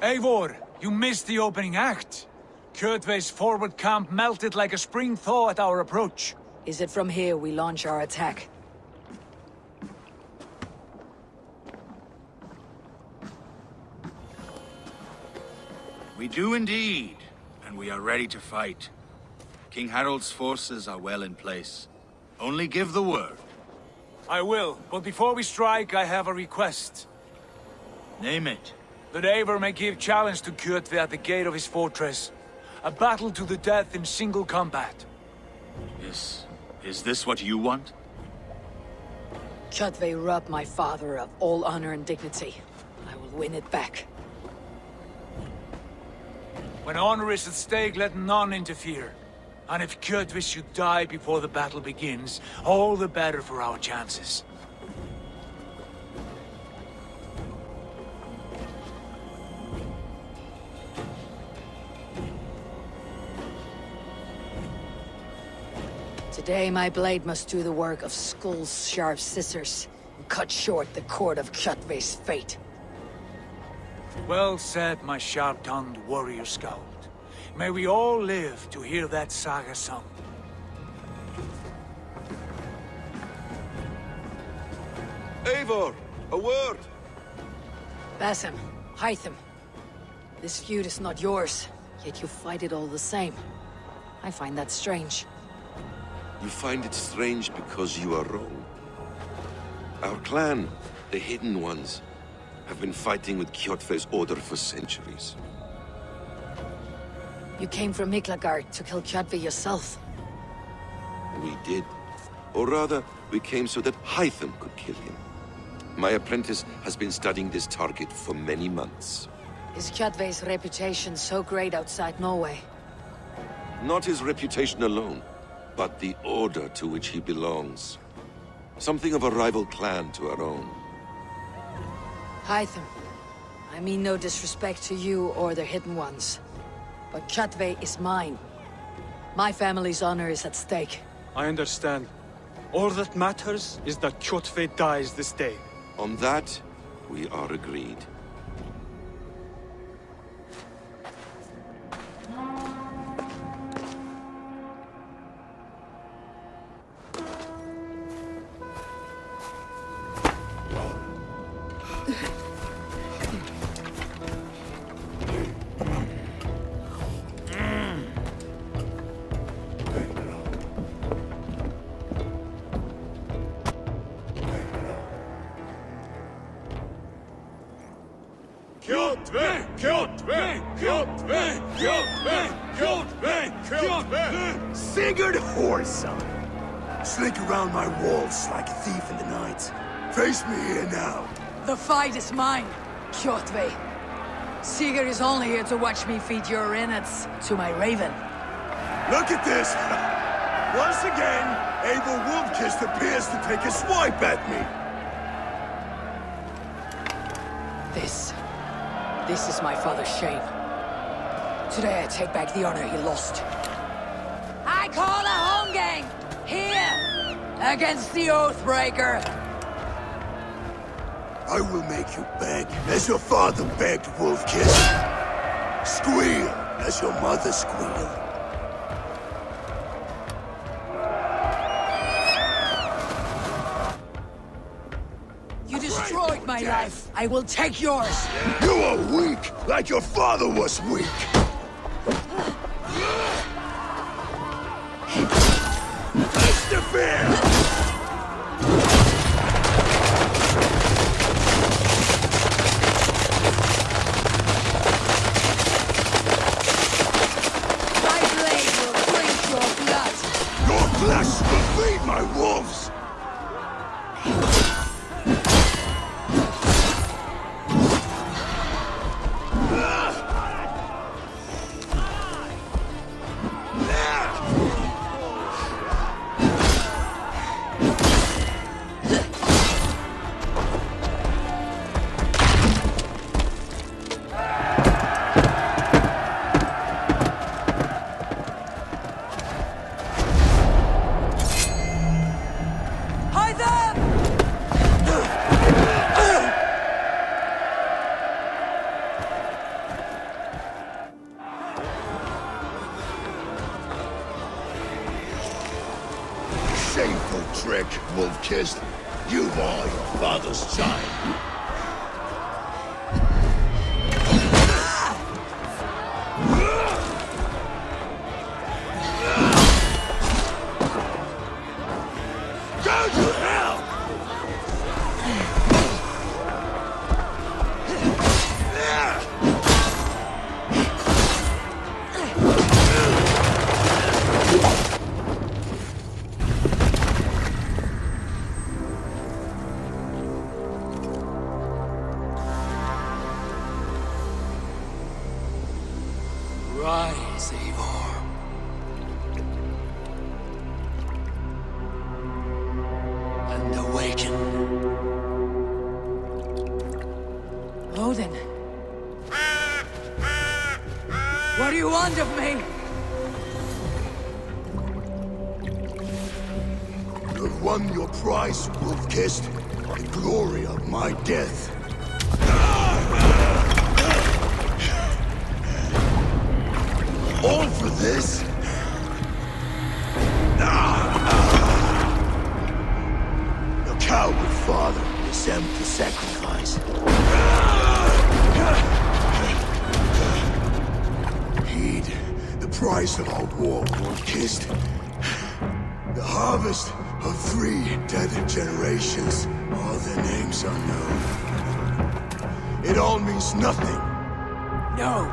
Eivor, you missed the opening act. Kjotve's forward camp melted like a spring thaw at our approach. Is it from here we launch our attack? We do indeed, and we are ready to fight. King Harald's forces are well in place. Only give the word. I will, but before we strike, I have a request. Name it. That Eivor may give challenge to Kjotve at the gate of his fortress. A battle to the death in single combat. Is this what you want? Kjotve robbed my father of all honor and dignity. I will win it back. When honor is at stake, let none interfere. And if Kjotve should die before the battle begins, all the better for our chances. Today my blade must do the work of Skull's sharp scissors, and cut short the cord of Kjotve's fate. Well said, my sharp-tongued warrior scout. May we all live to hear that saga sung. Eivor, a word! Basim, Hytham. This feud is not yours, yet you fight it all the same. I find that strange. You find it strange because you are wrong. Our clan, the Hidden Ones, have been fighting with Kjotve's order for centuries. You came from Miklagard to kill Kjotve yourself. We did. Or rather, we came so that Hytham could kill him. My apprentice has been studying this target for many months. Is Kjotve's reputation so great outside Norway? Not his reputation alone, but the order to which he belongs. Something of a rival clan to our own. Hytham, I mean no disrespect to you or the Hidden Ones, but Kjotve is mine. My family's honor is at stake. I understand. All that matters is that Kjotve dies this day. On that, we are agreed. Kjotve! Kjotve! Kjotve! Kjotve! Kjotve! Kjotve! Sigurd Whoreson! Slink around my walls like a thief in the night. Face me here now. The fight is mine, Kjotve. Sigurd is only here to watch me feed your innards to my raven. Look at this! Once again, Abel Wolfkist appears to take a swipe at me. This is my father's shame. Today I take back the honor he lost. I call a home game! Here! Against the Oathbreaker! I will make you beg, as your father begged, Wolfkist. Squeal, as your mother squealed. You destroyed my life. I will take yours. You are weak, like your father was weak. Face the fear! My blade will drink your blood. Your flesh will feed my wolves! Go to hell! Rise, Eivor. And awaken. Odin. What do you want of me? You have won your prize, Wolf-Kissed. The glory of my death. All for this? Your coward father is empty sacrifice. Heed the price of our war, Wolf-Kissed. The harvest of 3 dead generations. All their names are known. It all means nothing. No.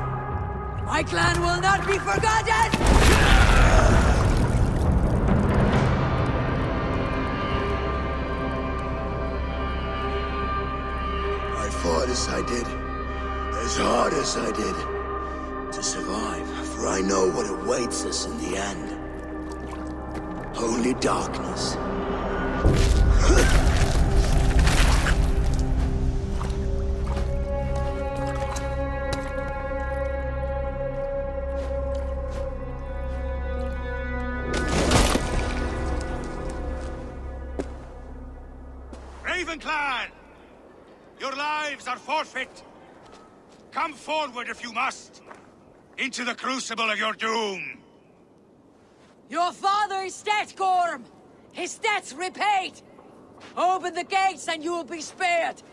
My clan will not be forgotten! I fought as I did, as hard as I did, to survive, for I know what awaits us in the end. Only darkness. Raven Clan! Your lives are forfeit! Come forward if you must! Into the crucible of your doom! Your father is dead, Gorm! His debt's repaid! Open the gates and you will be spared!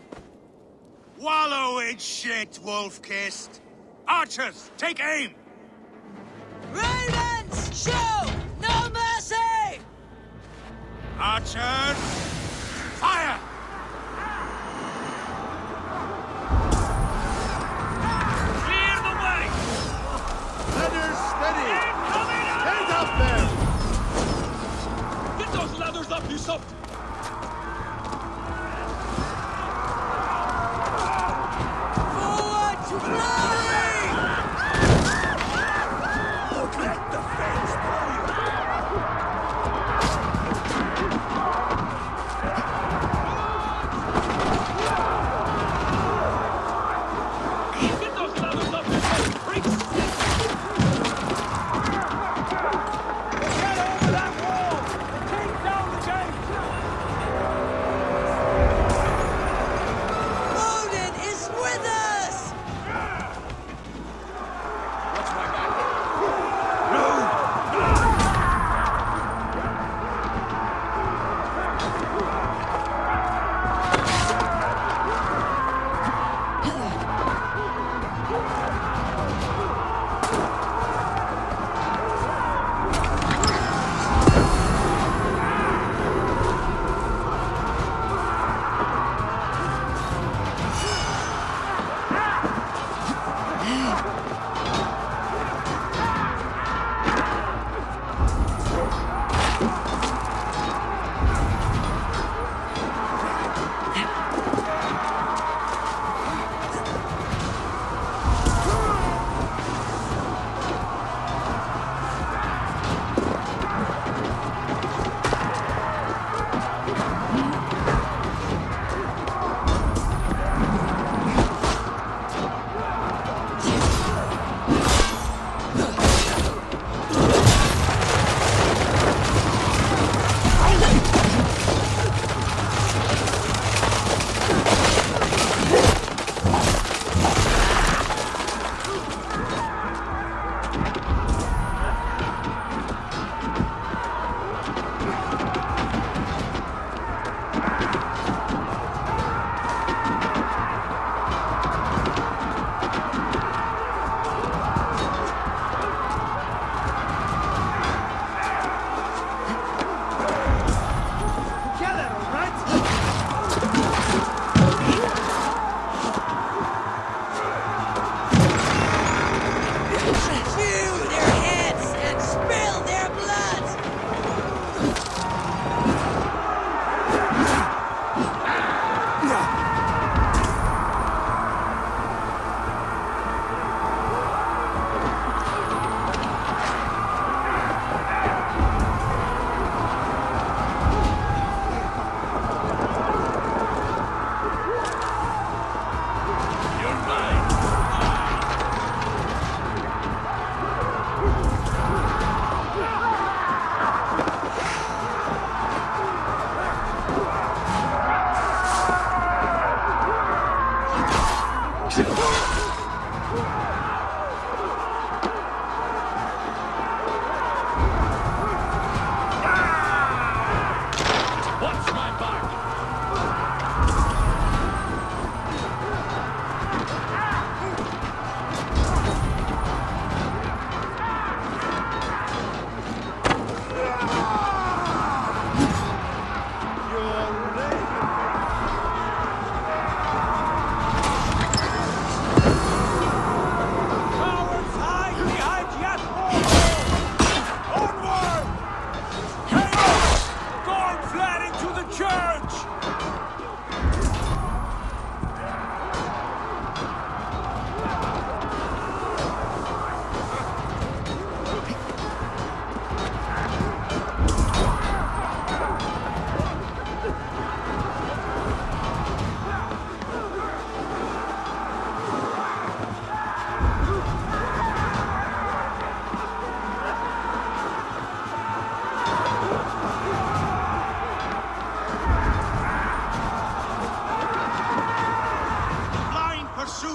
Wallow in shit, Wolf-Kissed! Archers, take aim! Ravens, show no mercy! Archers, fire! Clear the way! Ladders steady! Hands up there! Get those ladders up, you soft! Forward to glory! Let the fence blow you.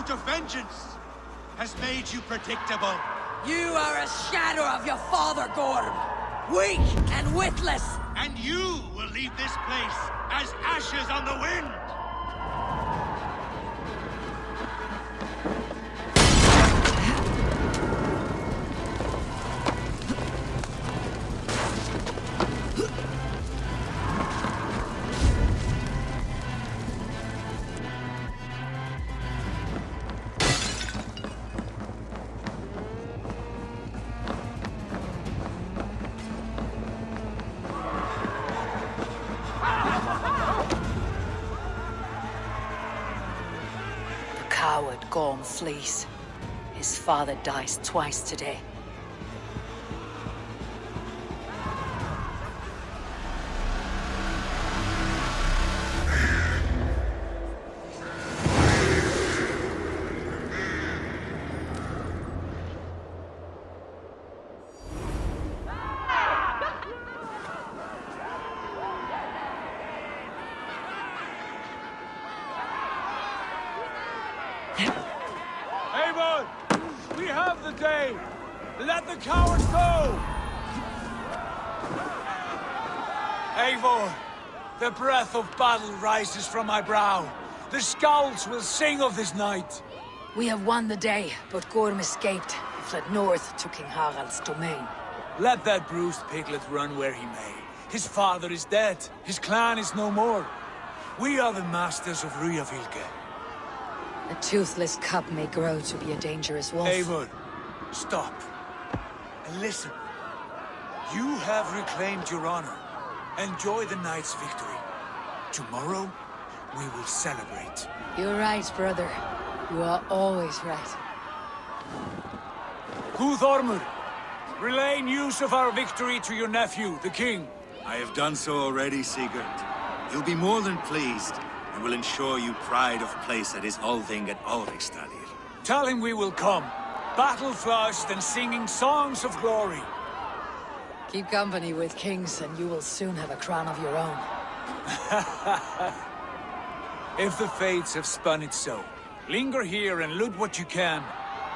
pursuit of vengeance has made you predictable. You are a shadow of your father, Gorm. Weak and witless. And you will leave this place as ashes on the wind! Coward Gorm flees. His father dies twice today. Eivor! We have the day! Let the cowards go! Eivor, the breath of battle rises from my brow. The scouts will sing of this night. We have won the day, but Gorm escaped. He fled north to King Harald's domain. Let that bruised piglet run where he may. His father is dead. His clan is no more. We are the masters of Ryafylke. A toothless cub may grow to be a dangerous wolf. Eivor, stop. And listen. You have reclaimed your honor. Enjoy the night's victory. Tomorrow, we will celebrate. You're right, brother. You are always right. Guthormur, relay news of our victory to your nephew, the king. I have done so already, Sigurd. He'll be more than pleased, and will ensure you pride of place at his Althing at Ulrichstadir. Tell him we will come, battle-flushed and singing songs of glory. Keep company with kings, and you will soon have a crown of your own. If the fates have spun it so, linger here and loot what you can.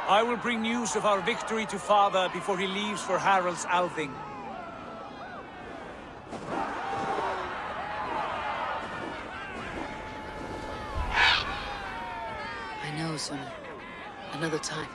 I will bring news of our victory to father before he leaves for Harald's Althing. I know, son. Another time.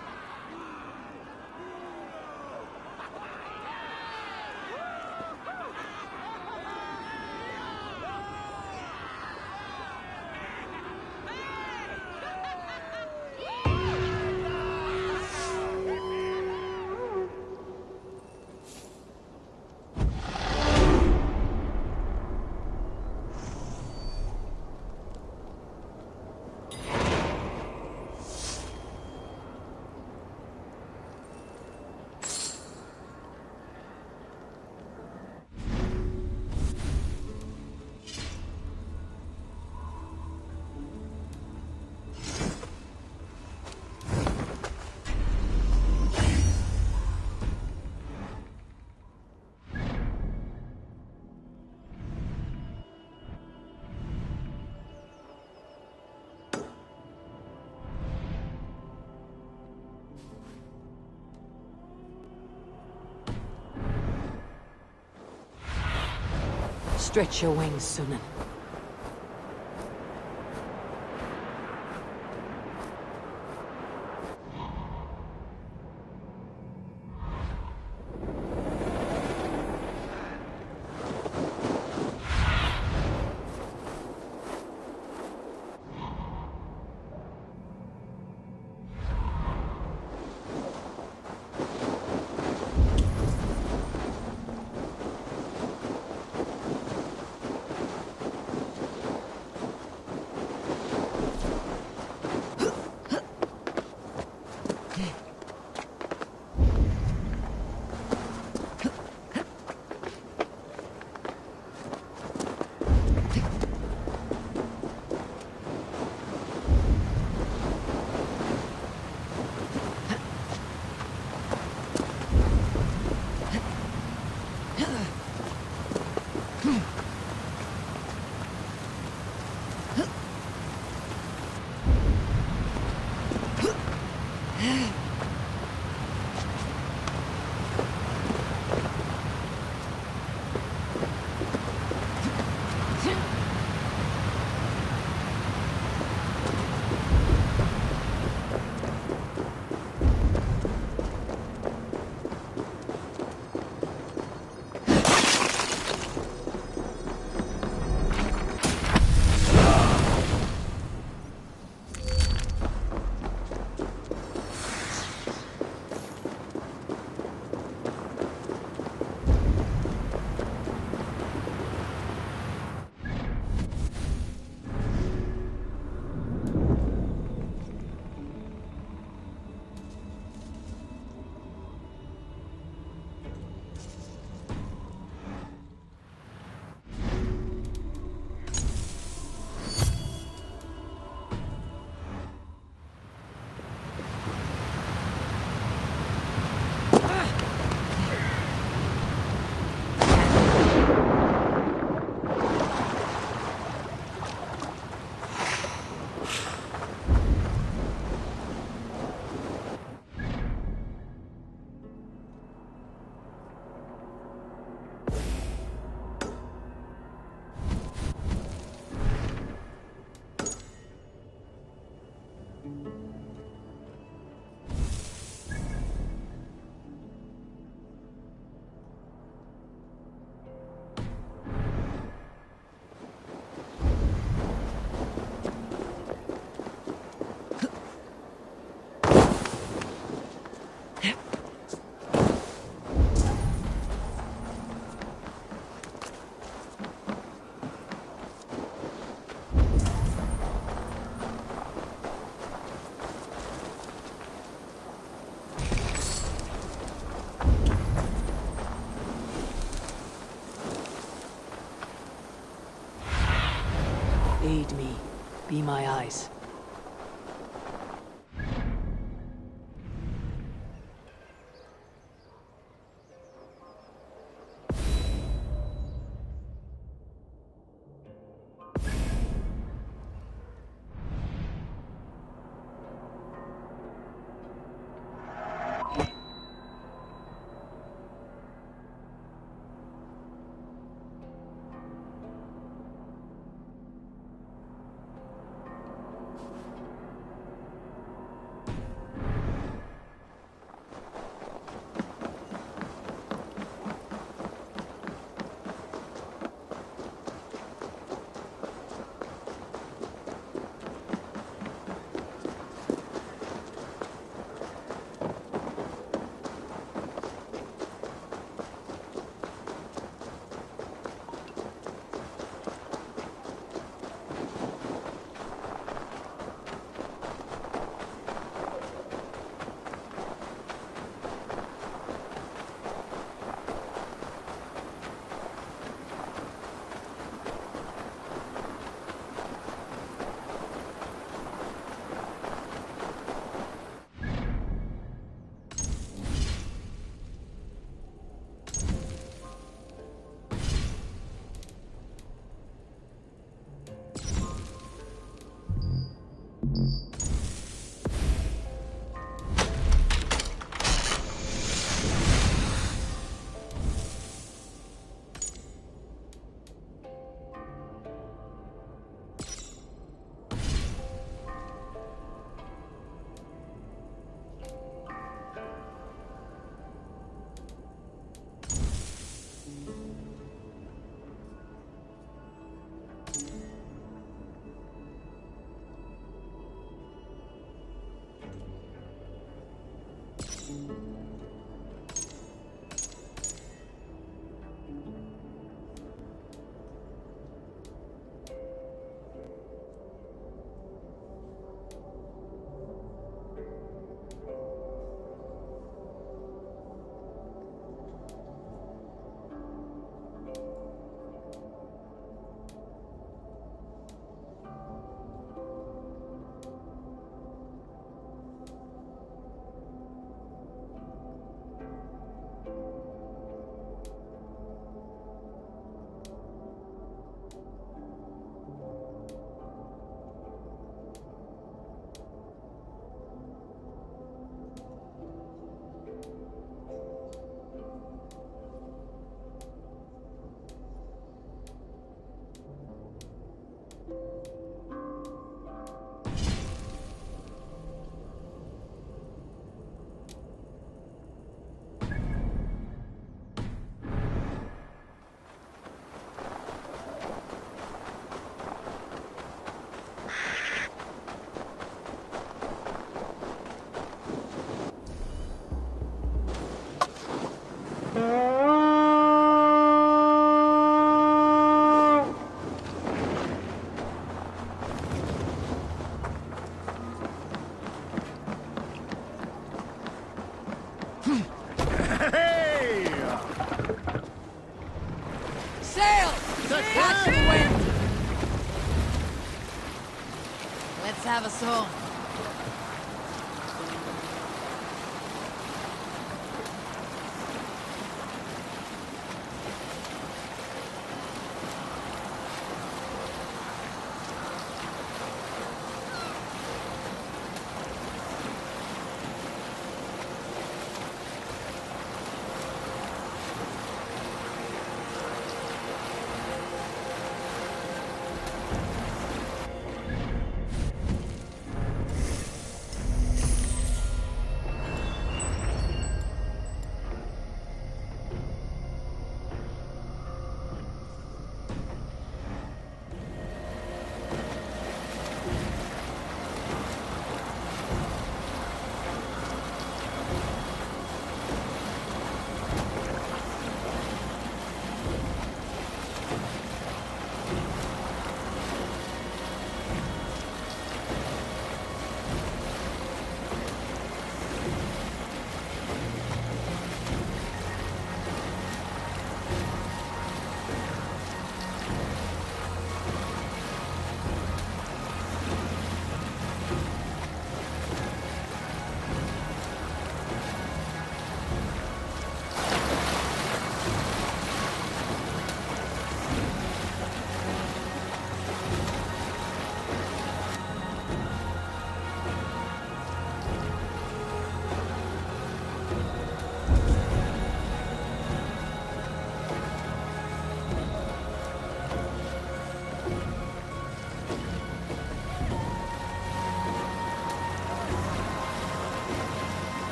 Stretch your wings, Sunan. Aid me. Be my eyes. So,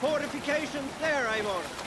Fortifications there, Eivor.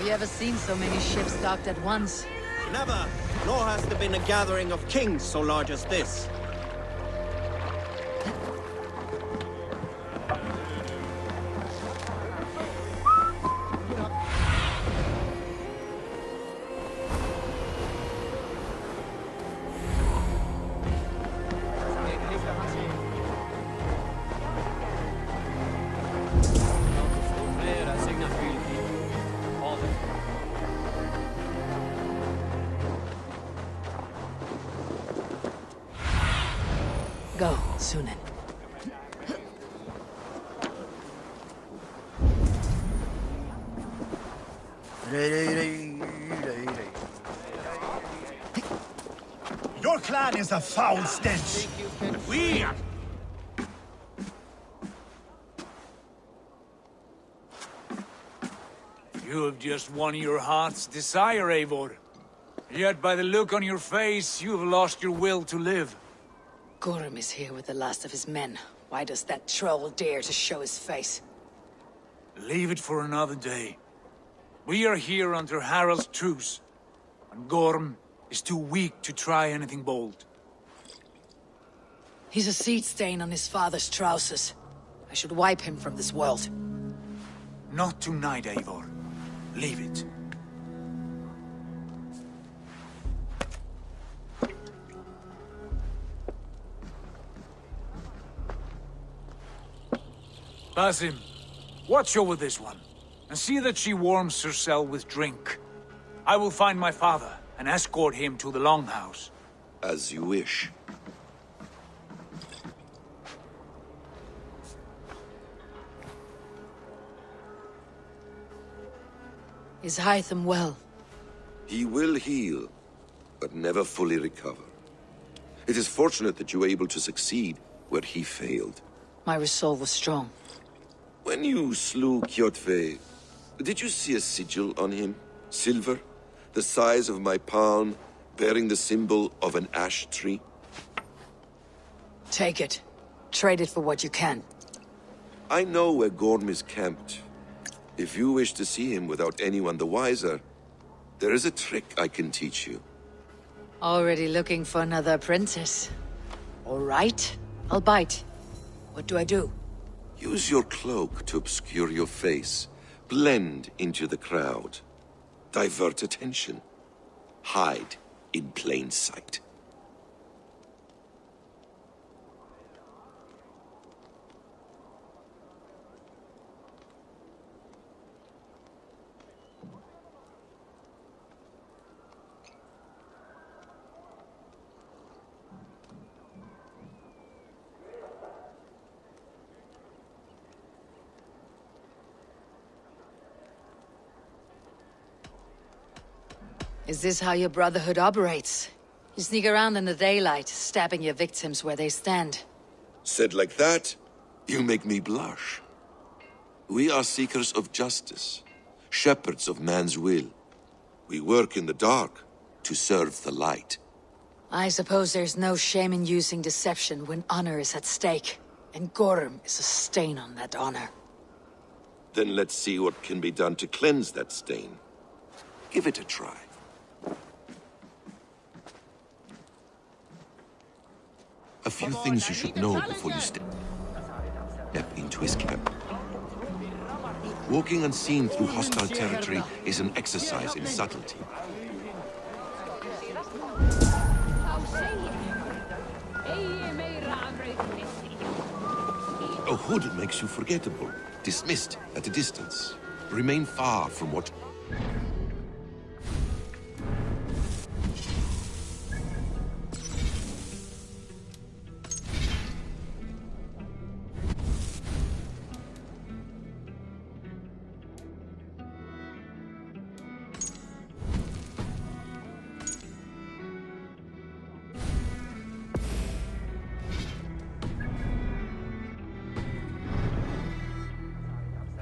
Have you ever seen so many ships docked at once? Never, nor has there been a gathering of kings so large as this. Go, Sunan. Your clan is a foul stench. We are... You have just won your heart's desire, Eivor. Yet by the look on your face, you have lost your will to live. Gorm is here with the last of his men. Why does that troll dare to show his face? Leave it for another day. We are here under Harald's truce, and Gorm is too weak to try anything bold. He's a seed stain on his father's trousers. I should wipe him from this world. Not tonight, Eivor. Leave it. Basim, watch over this one, and see that she warms herself with drink. I will find my father and escort him to the Longhouse. As you wish. Is Hytham well? He will heal, but never fully recover. It is fortunate that you were able to succeed where he failed. My resolve was strong. When you slew Kjotve, did you see a sigil on him? Silver? The size of my palm, bearing the symbol of an ash tree? Take it. Trade it for what you can. I know where Gorm is camped. If you wish to see him without anyone the wiser, there is a trick I can teach you. Already looking for another apprentice. All right, I'll bite. What do I do? Use your cloak to obscure your face. Blend into the crowd. Divert attention. Hide in plain sight. Is this how your Brotherhood operates? You sneak around in the daylight, stabbing your victims where they stand. Said like that, you make me blush. We are seekers of justice, shepherds of man's will. We work in the dark to serve the light. I suppose there's no shame in using deception when honor is at stake. And Gorm is a stain on that honor. Then let's see what can be done to cleanse that stain. Give it a try. A few things you should know before you step into his camp. Walking unseen through hostile territory is an exercise in subtlety. A hood makes you forgettable, dismissed at a distance. Remain far from what...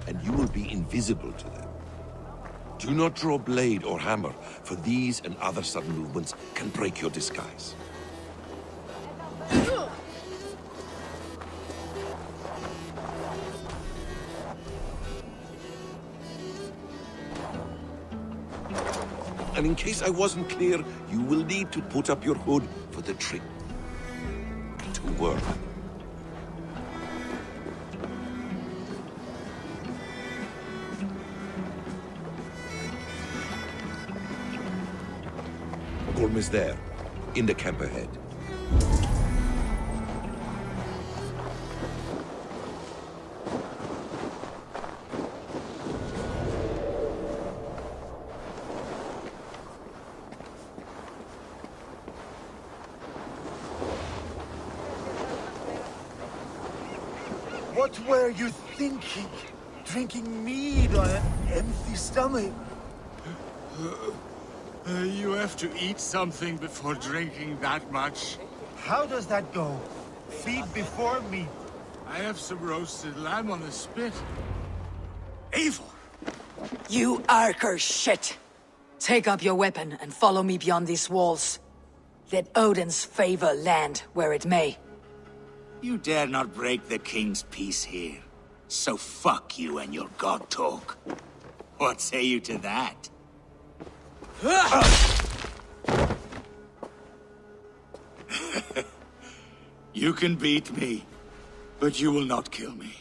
and you will be invisible to them. Do not draw blade or hammer, for these and other sudden movements can break your disguise. and in case I wasn't clear, you will need to put up your hood for the trick to work. Gorm is there, in the camp ahead. What were you thinking? Drinking mead on an empty stomach? You have to eat something before drinking that much. How does that go? Feed before meat. I have some roasted lamb on the spit. Eivor! You Arker shit! Take up your weapon and follow me beyond these walls. Let Odin's favor land where it may. You dare not break the king's peace here. So fuck you and your god talk. What say you to that? You can beat me, but you will not kill me.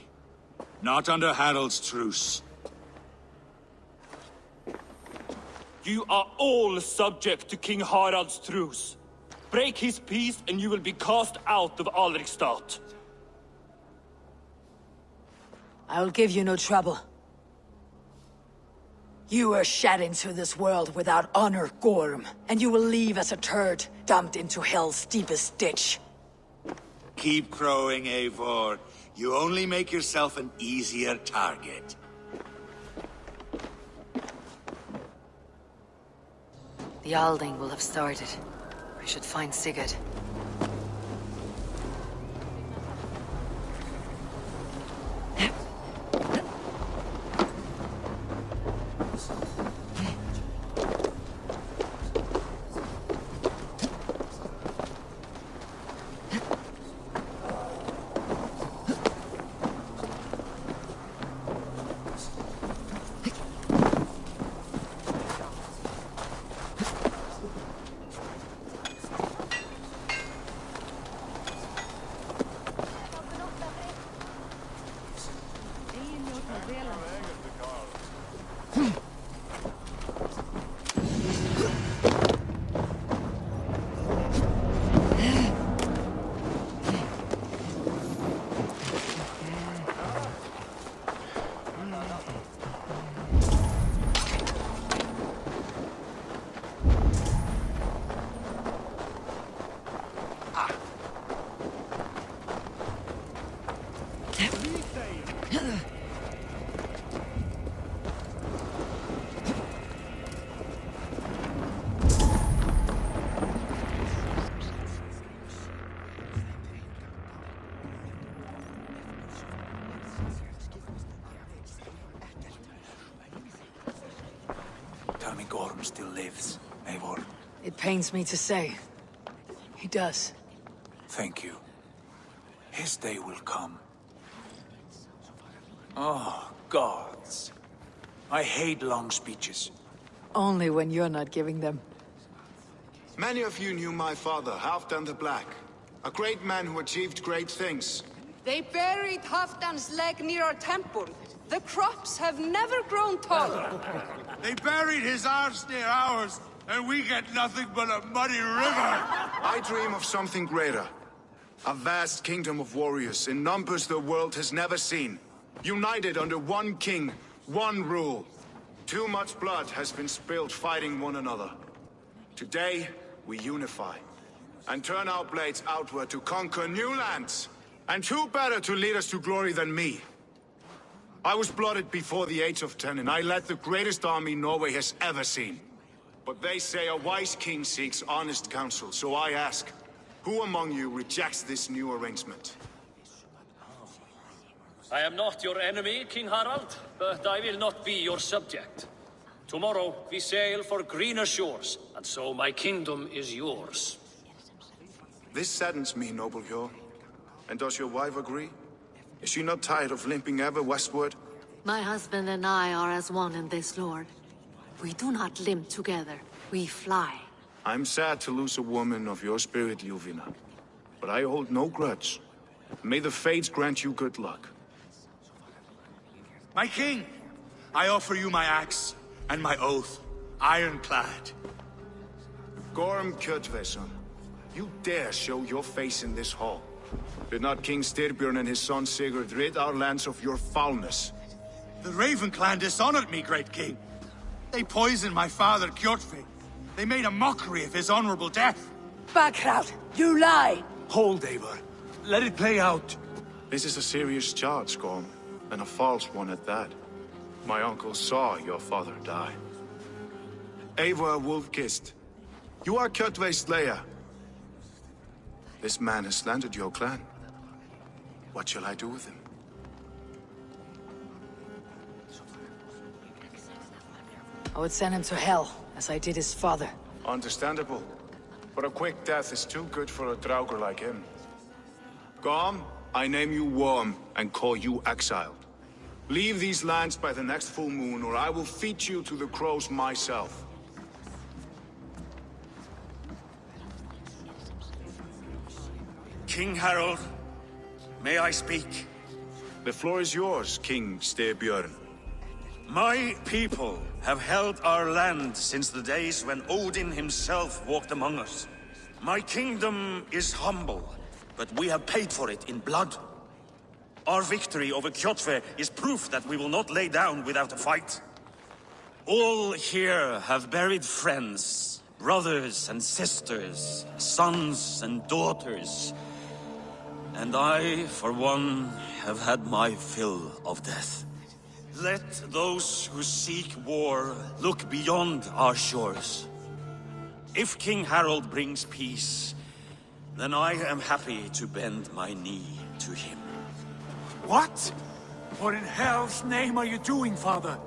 Not under Harald's truce. You are all subject to King Harald's truce. Break his peace and you will be cast out of Alrikstad. I will give you no trouble. You were shed into this world without honor, Gorm, and you will leave as a turd, dumped into hell's deepest ditch. Keep crowing, Eivor. You only make yourself an easier target. The Alding will have started. We should find Sigurd. Tell me Gorm still lives, Eivor. It pains me to say. He does. Thank you. His day will come. Oh, gods. I hate long speeches. Only when you're not giving them. Many of you knew my father, Halfdan the Black. A great man who achieved great things. They buried Halfdan's leg near our temple. The crops have never grown taller. They buried his arse near ours, and we get nothing but a muddy river. I dream of something greater. A vast kingdom of warriors in numbers the world has never seen. United under one king, one rule. Too much blood has been spilled fighting one another. Today, we unify. And turn our blades outward to conquer new lands. And who better to lead us to glory than me? I was blooded before the age of 10, and I led the greatest army Norway has ever seen. But they say a wise king seeks honest counsel, so I ask, who among you rejects this new arrangement? I am not your enemy, King Harald, but I will not be your subject. Tomorrow we sail for greener shores, and so my kingdom is yours. This saddens me, noble Hjor. And does your wife agree? Is she not tired of limping ever westward? My husband and I are as one in this, Lord. We do not limp together. We fly. I'm sad to lose a woman of your spirit, Yuvina. But I hold no grudge. May the fates grant you good luck. My king, I offer you my axe and my oath, ironclad. Gorm Kjotveson, you dare show your face in this hall. Did not King Styrbjörn and his son Sigurd rid our lands of your foulness? The Raven clan dishonored me, great king. They poisoned my father, Kjotve. They made a mockery of his honorable death. Backrout! You lie! Hold, Eivor. Let it play out. This is a serious charge, Gorm, and a false one at that. My uncle saw your father die. Eivor Wolf-Kissed, you are Kjotve's slayer. This man has slandered your clan. What shall I do with him? I would send him to hell, as I did his father. Understandable. But a quick death is too good for a Draugr like him. Gorm, I name you Worm and call you exiled. Leave these lands by the next full moon, or I will feed you to the crows myself. King Harold, may I speak? The floor is yours, King Styrbjörn. My people have held our land since the days when Odin himself walked among us. My kingdom is humble, but we have paid for it in blood. Our victory over Kjotve is proof that we will not lay down without a fight. All here have buried friends, brothers and sisters, sons and daughters. And I, for one, have had my fill of death. Let those who seek war look beyond our shores. If King Harold brings peace, then I am happy to bend my knee to him. What? What in hell's name are you doing, father?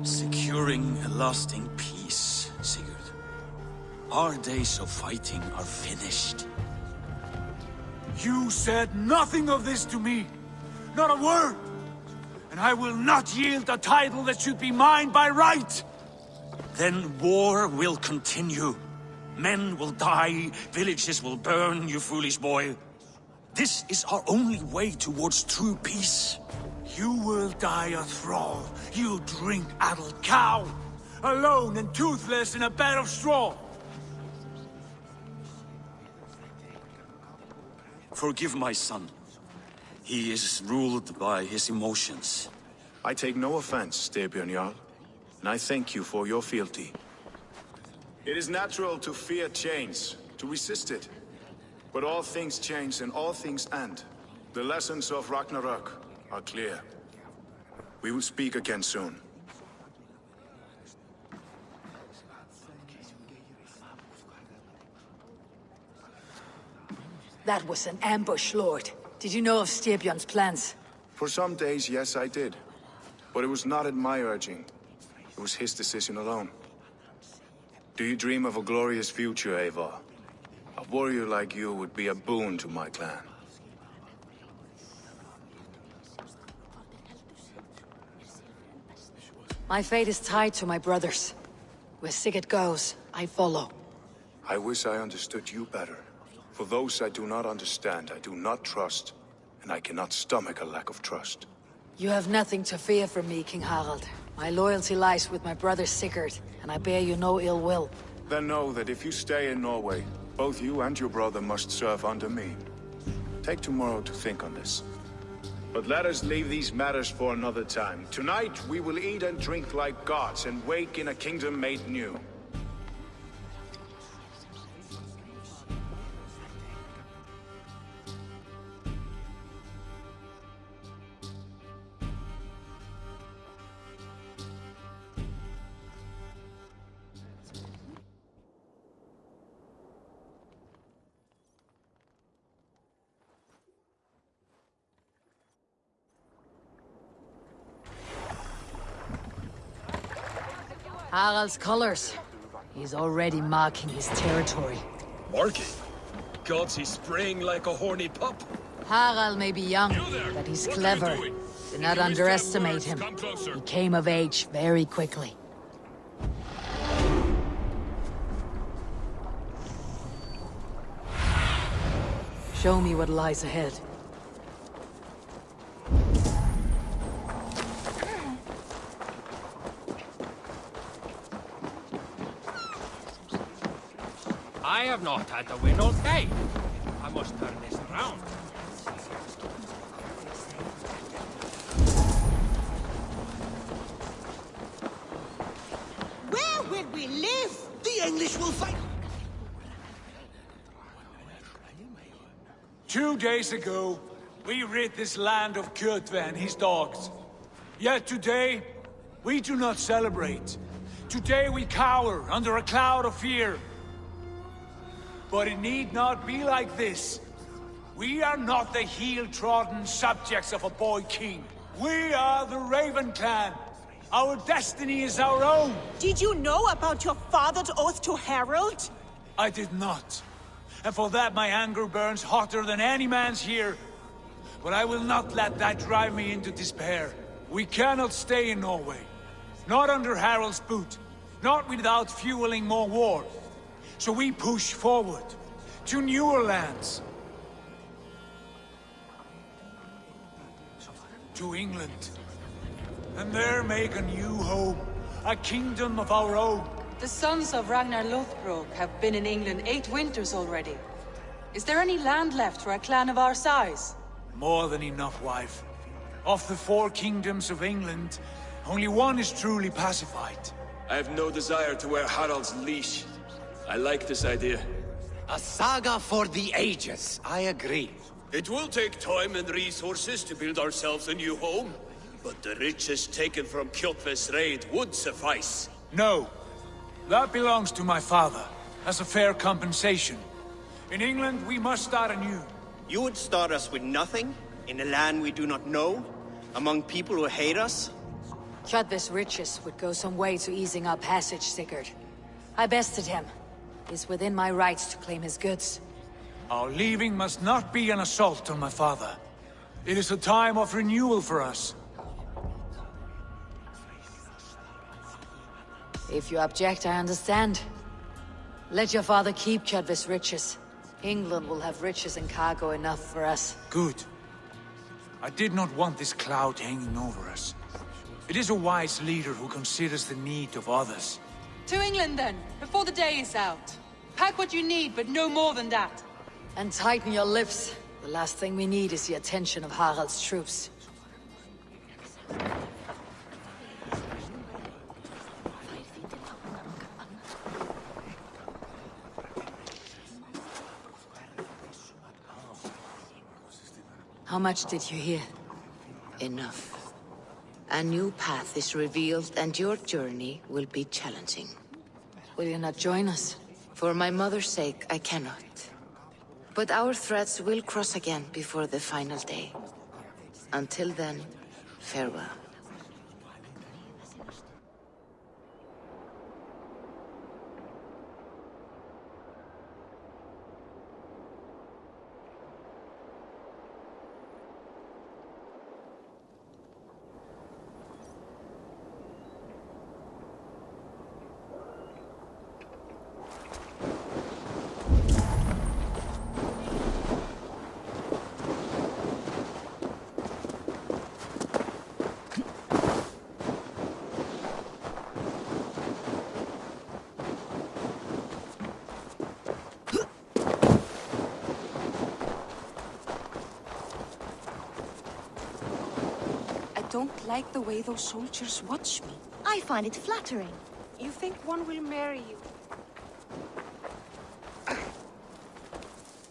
Securing a lasting peace, Sigurd. Our days of fighting are finished. You said nothing of this to me. Not a word. And I will not yield a title that should be mine by right. Then war will continue. Men will die, villages will burn, you foolish boy. This is our only way towards true peace. You will die a thrall. You drink-addled cow. Alone and toothless in a bed of straw. Forgive my son. He is ruled by his emotions. I take no offense, Styrbjörn Jarl, and I thank you for your fealty. It is natural to fear change, to resist it. But all things change and all things end. The lessons of Ragnarok are clear. We will speak again soon. That was an ambush, Lord. Did you know of Styrbjörn's plans? For some days, yes, I did. But it was not at my urging. It was his decision alone. Do you dream of a glorious future, Eivor? A warrior like you would be a boon to my clan. My fate is tied to my brothers. Where Sigurd goes, I follow. I wish I understood you better. For those I do not understand, I do not trust, and I cannot stomach a lack of trust. You have nothing to fear from me, King Harald. My loyalty lies with my brother Sigurd, and I bear you no ill will. Then know that if you stay in Norway, both you and your brother must serve under me. Take tomorrow to think on this. But let us leave these matters for another time. Tonight, we will eat and drink like gods and wake in a kingdom made new. Harald's colors. He's already marking his territory. Marking? Gods, he's spraying like a horny pup. Harald may be young, but he's clever. Do not underestimate him. He came of age very quickly. Show me what lies ahead. I have not had the win all day. I must turn this around. Where will we live? The English will fight. 2 days ago, we rid this land of Kjotve and his dogs. Yet today, we do not celebrate. Today we cower under a cloud of fear. But it need not be like this. We are not the heel-trodden subjects of a boy king. We are the Raven clan. Our destiny is our own. Did you know about your father's oath to Harold? I did not. And for that my anger burns hotter than any man's here. But I will not let that drive me into despair. We cannot stay in Norway. Not under Harald's boot. Not without fueling more war. So we push forward to newer lands. To England. And there make a new home. A kingdom of our own. The sons of Ragnar Lothbrok have been in England 8 winters already. Is there any land left for a clan of our size? More than enough, wife. Of the 4 kingdoms of England, only one is truly pacified. I have no desire to wear Harald's leash. I like this idea. A saga for the ages, I agree. It will take time and resources to build ourselves a new home, but the riches taken from Kjotve's raid would suffice. No. That belongs to my father, as a fair compensation. In England, we must start anew. You would start us with nothing? In a land we do not know? Among people who hate us? Kjotve's riches would go some way to easing our passage, Sigurd. I bested him. It's within my rights to claim his goods. Our leaving must not be an assault on my father. It is a time of renewal for us. If you object, I understand. Let your father keep Kjotve's riches. England will have riches and cargo enough for us. Good. I did not want this cloud hanging over us. It is a wise leader who considers the need of others. To England then, before the day is out. Pack what you need, but no more than that. And tighten your lips. The last thing we need is the attention of Harald's troops. How much did you hear? Enough. A new path is revealed, and your journey will be challenging. Will you not join us? For my mother's sake, I cannot. But our threads will cross again before the final day. Until then, farewell. I don't like the way those soldiers watch me. I find it flattering. You think one will marry you?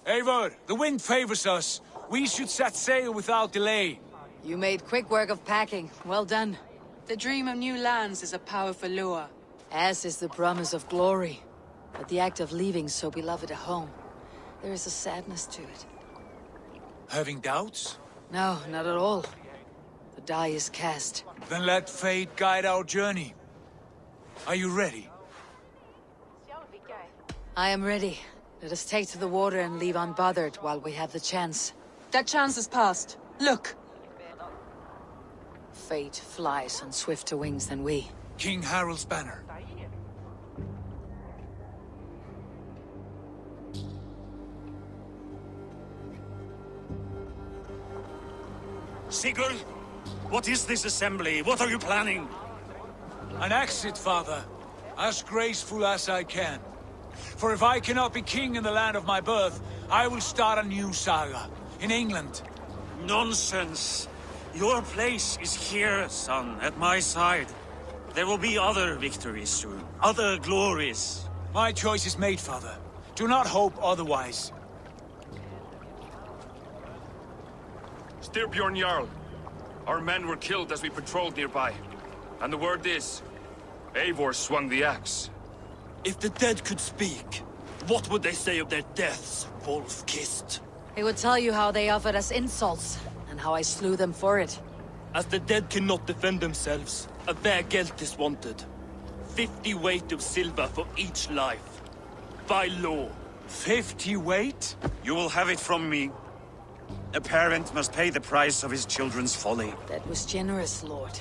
Eivor, the wind favors us. We should set sail without delay. You made quick work of packing. Well done. The dream of new lands is a powerful lure. As is the promise of glory. But the act of leaving so beloved a home, there is a sadness to it. Having doubts? No, not at all. The die is cast. Then let fate guide our journey. Are you ready? I am ready. Let us take to the water and leave unbothered while we have the chance. That chance is past. Look! Fate flies on swifter wings than we. King Harald's banner. Sigurd, what is this assembly? What are you planning? An exit, father. As graceful as I can. For if I cannot be king in the land of my birth, I will start a new saga. In England. Nonsense. Your place is here, son, at my side. There will be other victories soon. Other glories. My choice is made, father. Do not hope otherwise. Styrbjorn Jarl. Our men were killed as we patrolled nearby. And the word is, Eivor swung the axe. If the dead could speak, what would they say of their deaths, wolf-kissed? They would tell you how they offered us insults, and how I slew them for it. As the dead cannot defend themselves, a vergelt is wanted. 50 weight of silver for each life. By law. 50 weight? You will have it from me. A parent must pay the price of his children's folly. That was generous, Lord.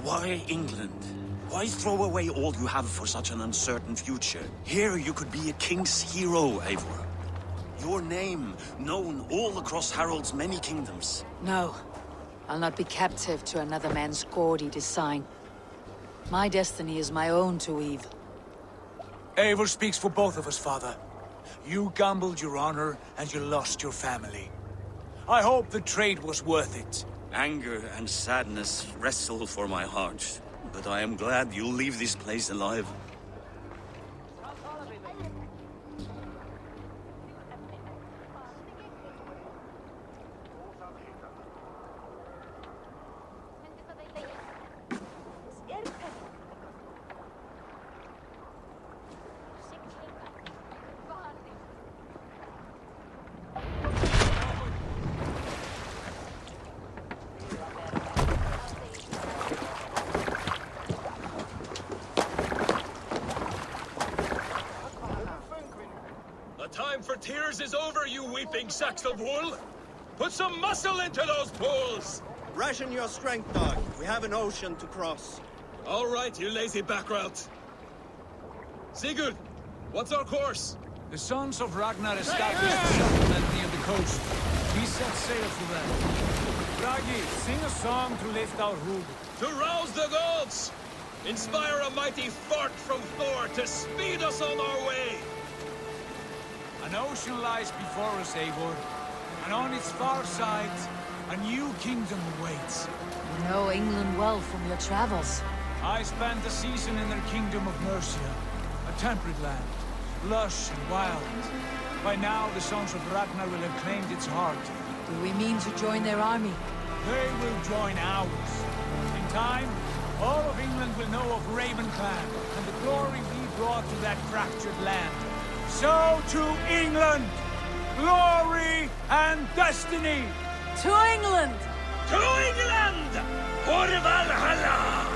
Why England? Why throw away all you have for such an uncertain future? Here you could be a king's hero, Eivor. Your name known all across Harald's many kingdoms. No. I'll not be captive to another man's gaudy design. My destiny is my own to weave. Eivor speaks for both of us, father. You gambled your honor, and you lost your family. I hope the trade was worth it. Anger and sadness wrestle for my heart, but I am glad you'll leave this place alive. Time for tears is over, you weeping sacks of wool! Put some muscle into those pools! Ration your strength, dog. We have an ocean to cross. All right, you lazy backrout. Sigurd, what's our course? The sons of Ragnar established a settlement near the coast. We set sail for them. Bragi, sing a song to lift our hood. To rouse the gods! Inspire a mighty fart from Thor to speed us on our way! An ocean lies before us, Eivor, and on its far side, a new kingdom awaits. You know England well from your travels. I spent a season in their kingdom of Mercia, a temperate land, lush and wild. By now, the sons of Ragnar will have claimed its heart. Do we mean to join their army? They will join ours. In time, all of England will know of Raven Clan, and the glory we brought to that fractured land. So to England! Glory and destiny! To England! To England! For Valhalla!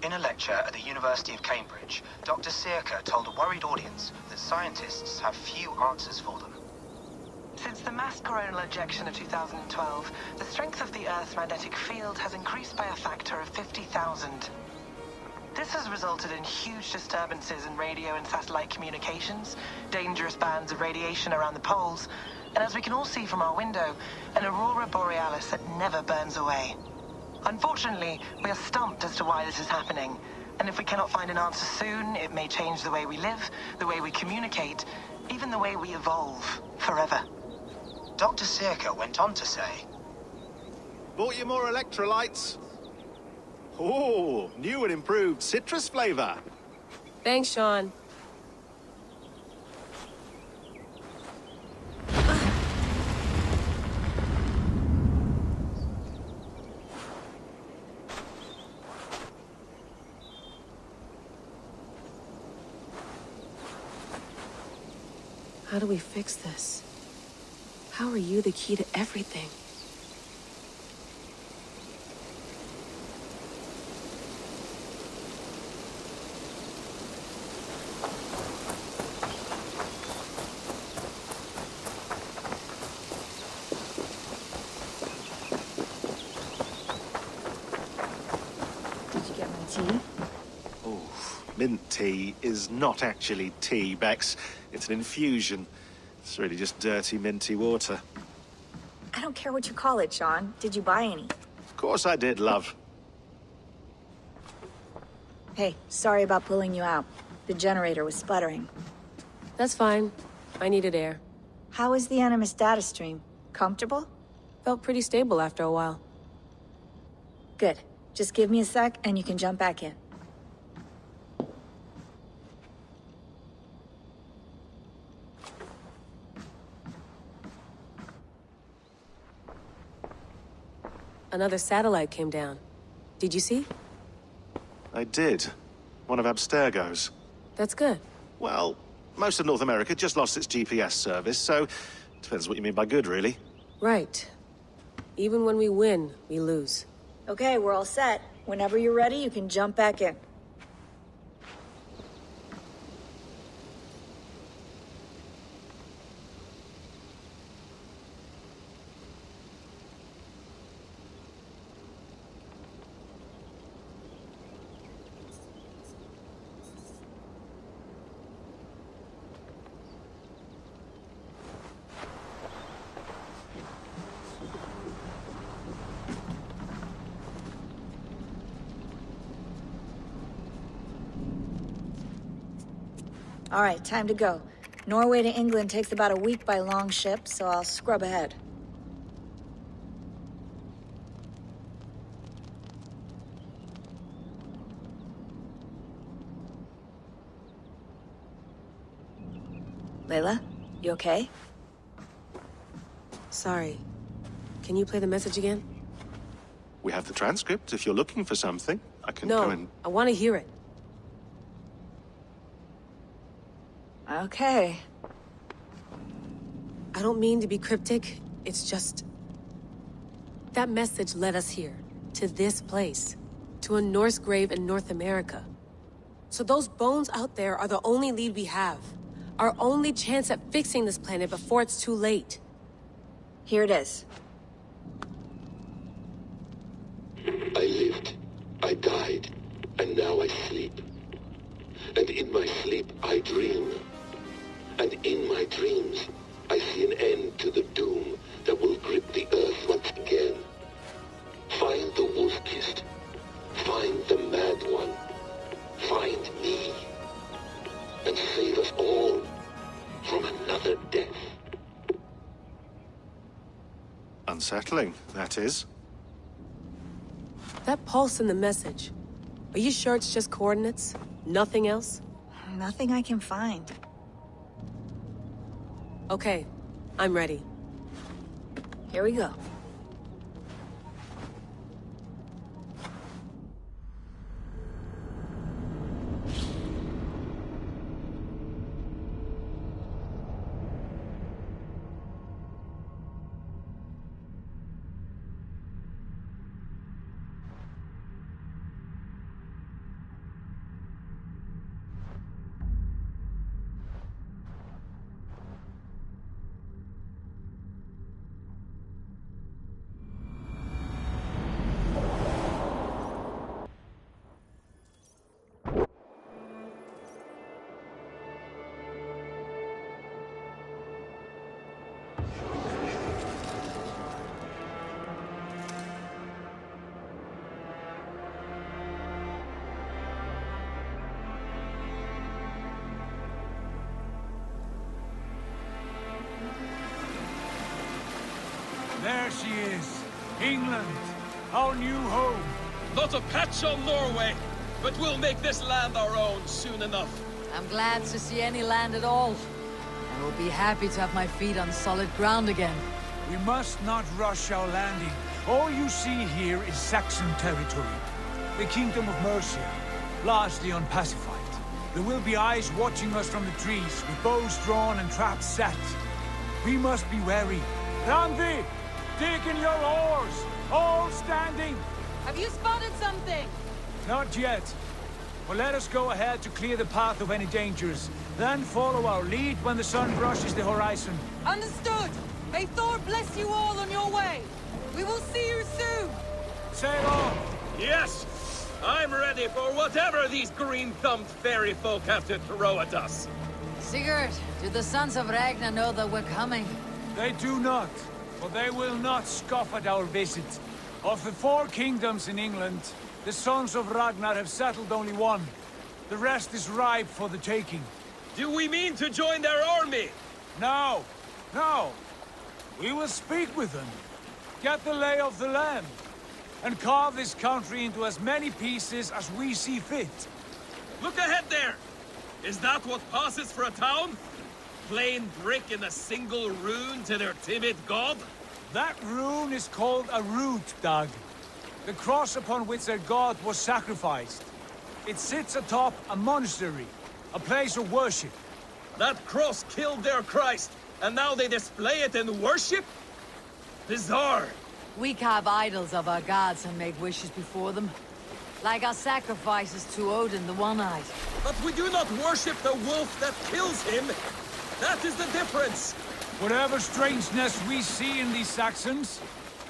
In a lecture at the University of Cambridge, Dr. Sirka told a worried audience that scientists have few answers for them. Since the mass coronal ejection of 2012, the strength of the Earth's magnetic field has increased by a factor of 50,000. This has resulted in huge disturbances in radio and satellite communications, dangerous bands of radiation around the poles, and as we can all see from our window, an aurora borealis that never burns away. Unfortunately, we are stumped as to why this is happening, and if we cannot find an answer soon, it may change the way we live, the way we communicate, even the way we evolve, forever. Dr. Circa went on to say, Bought you more electrolytes? Oh, new and improved citrus flavor. Thanks, Sean. How do we fix this? How are you the key to everything? Tea? Oh, mint tea is not actually tea, Bex. It's an infusion. It's really just dirty, minty water. I don't care what you call it, Sean. Did you buy any? Of course I did, love. Hey, sorry about pulling you out. The generator was sputtering. That's fine. I needed air. How is the Animus data stream? Comfortable? Felt pretty stable after a while. Good. Just give me a sec and you can jump back in. Another satellite came down. Did you see? I did. One of Abstergo's. That's good. Well, most of North America just lost its GPS service, so depends what you mean by good, really. Right. Even when we win, we lose. Okay, we're all set. Whenever you're ready, you can jump back in. All right, time to go. Norway to England takes about a week by long ship, so I'll scrub ahead. Layla, you okay? Sorry. Can you play the message again? We have the transcript. If you're looking for something, I can No, go and... I want to hear it. Okay. I don't mean to be cryptic. It's just... that message led us here. To this place. To a Norse grave in North America. So those bones out there are the only lead we have. Our only chance at fixing this planet before it's too late. Here it is. I lived, I died, and now I sleep. And in my sleep I dream. And in my dreams, I see an end to the doom that will grip the earth once again. Find the wolf-kissed. Find the mad one. Find me. And save us all from another death. Unsettling, that is. That pulse in the message. Are you sure it's just coordinates? Nothing else? Nothing I can find. Okay, I'm ready. Here we go. There she is. England, our new home. Not a patch on Norway, but we'll make this land our own soon enough. I'm glad to see any land at all. I will be happy to have my feet on solid ground again. We must not rush our landing. All you see here is Saxon territory. The Kingdom of Mercia, largely unpacified. There will be eyes watching us from the trees, with bows drawn and traps set. We must be wary. Randvi! Dig in your oars! All standing! Have you spotted something? Not yet. But let us go ahead to clear the path of any dangers. Then follow our lead when the sun brushes the horizon. Understood! May Thor bless you all on your way! We will see you soon! Sail on! Yes! I'm ready for whatever these green-thumbed fairy folk have to throw at us. Sigurd, do the sons of Ragnar know that we're coming? They do not. But they will not scoff at our visit. Of the 4 kingdoms in England, the sons of Ragnar have settled only one. The rest is ripe for the taking. Do we mean to join their army? No. No. We will speak with them. Get the lay of the land. And carve this country into as many pieces as we see fit. Look ahead there! Is that what passes for a town? Plain brick in a single rune to their timid god? That rune is called a root, Dag. The cross upon which their god was sacrificed. It sits atop a monastery, a place of worship. That cross killed their Christ, and now they display it in worship? Bizarre. We carve idols of our gods and make wishes before them. Like our sacrifices to Odin, the One-Eyed. But we do not worship the wolf that kills him. That is the difference. Whatever strangeness we see in these Saxons,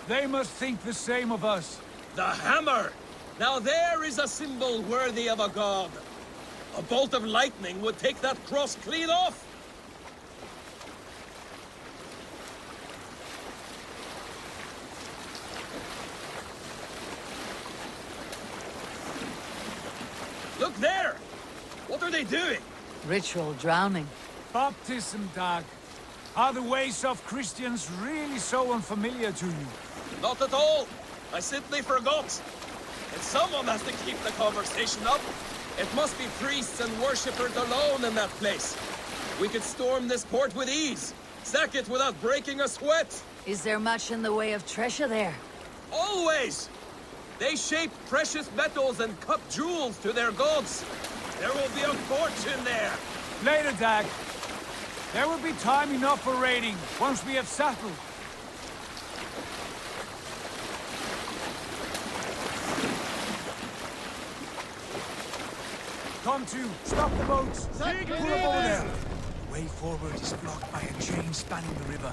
they must think the same of us. The hammer! Now there is a symbol worthy of a god. A bolt of lightning would take that cross clean off. Look there! What are they doing? Ritual drowning. Baptism, Dag. Are the ways of Christians really so unfamiliar to you? Not at all. I simply forgot. And someone has to keep the conversation up. It must be priests and worshippers alone in that place. We could storm this port with ease. Sack it without breaking a sweat. Is there much in the way of treasure there? Always! They shape precious metals and cut jewels to their gods. There will be a fortune there. Later, Dag. There will be time enough for raiding, once we have settled. Come to, stop the boats! Pull them over there! The way forward is blocked by a chain spanning the river.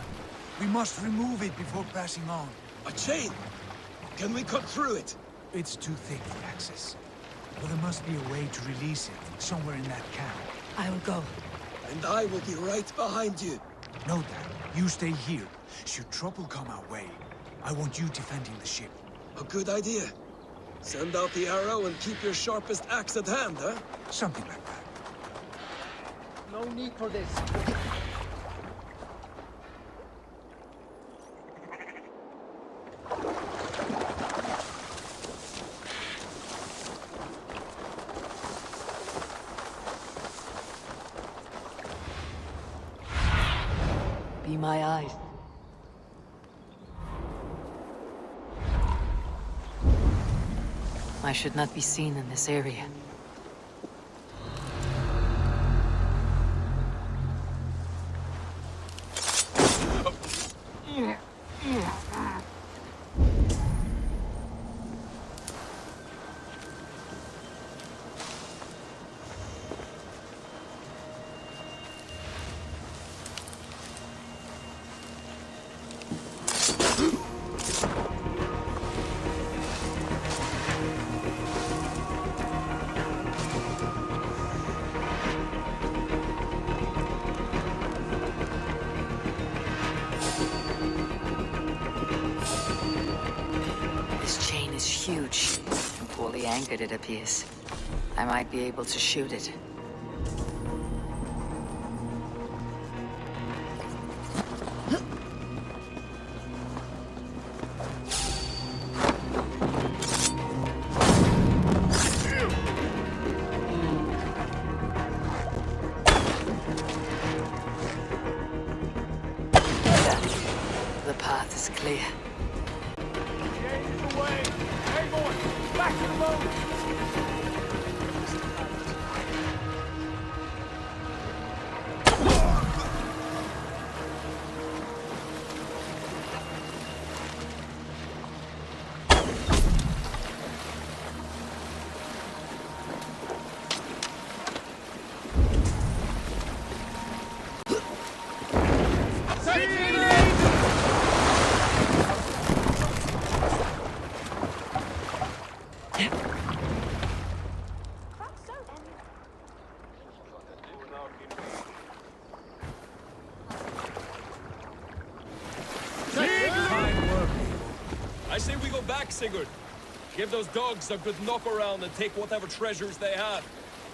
We must remove it before pressing on. A chain? Can we cut through it? It's too thick for access. But there must be a way to release it, somewhere in that camp. I will go. And I will be right behind you. No, Dad. You stay here. Should trouble come our way, I want you defending the ship. A good idea. Send out the arrow and keep your sharpest axe at hand, huh? Something like that. No need for this. Be my eyes. I should not be seen in this area. huge. And poorly anchored, it appears. I might be able to shoot it. The path is clear. I say we go back, Sigurd. Give those dogs a good knock around and take whatever treasures they have.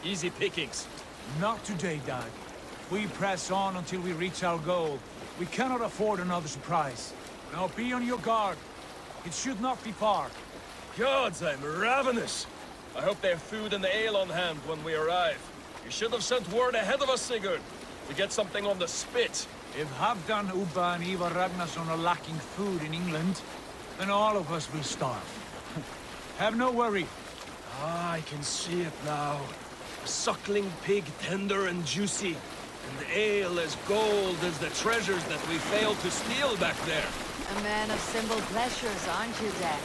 Easy pickings. Not today, Dag. We press on until we reach our goal. We cannot afford another surprise. Now be on your guard. It should not be far. Gods, I'm ravenous. I hope they have food and ale on hand when we arrive. You should have sent word ahead of us, Sigurd, to get something on the spit. If Halfdan, Ubba and Ivar Ragnarsson are lacking food in England, then all of us will starve. Have no worry. Ah, I can see it now. A suckling pig, tender and juicy. And the ale as gold as the treasures that we failed to steal back there. A man of simple pleasures, aren't you, Dad?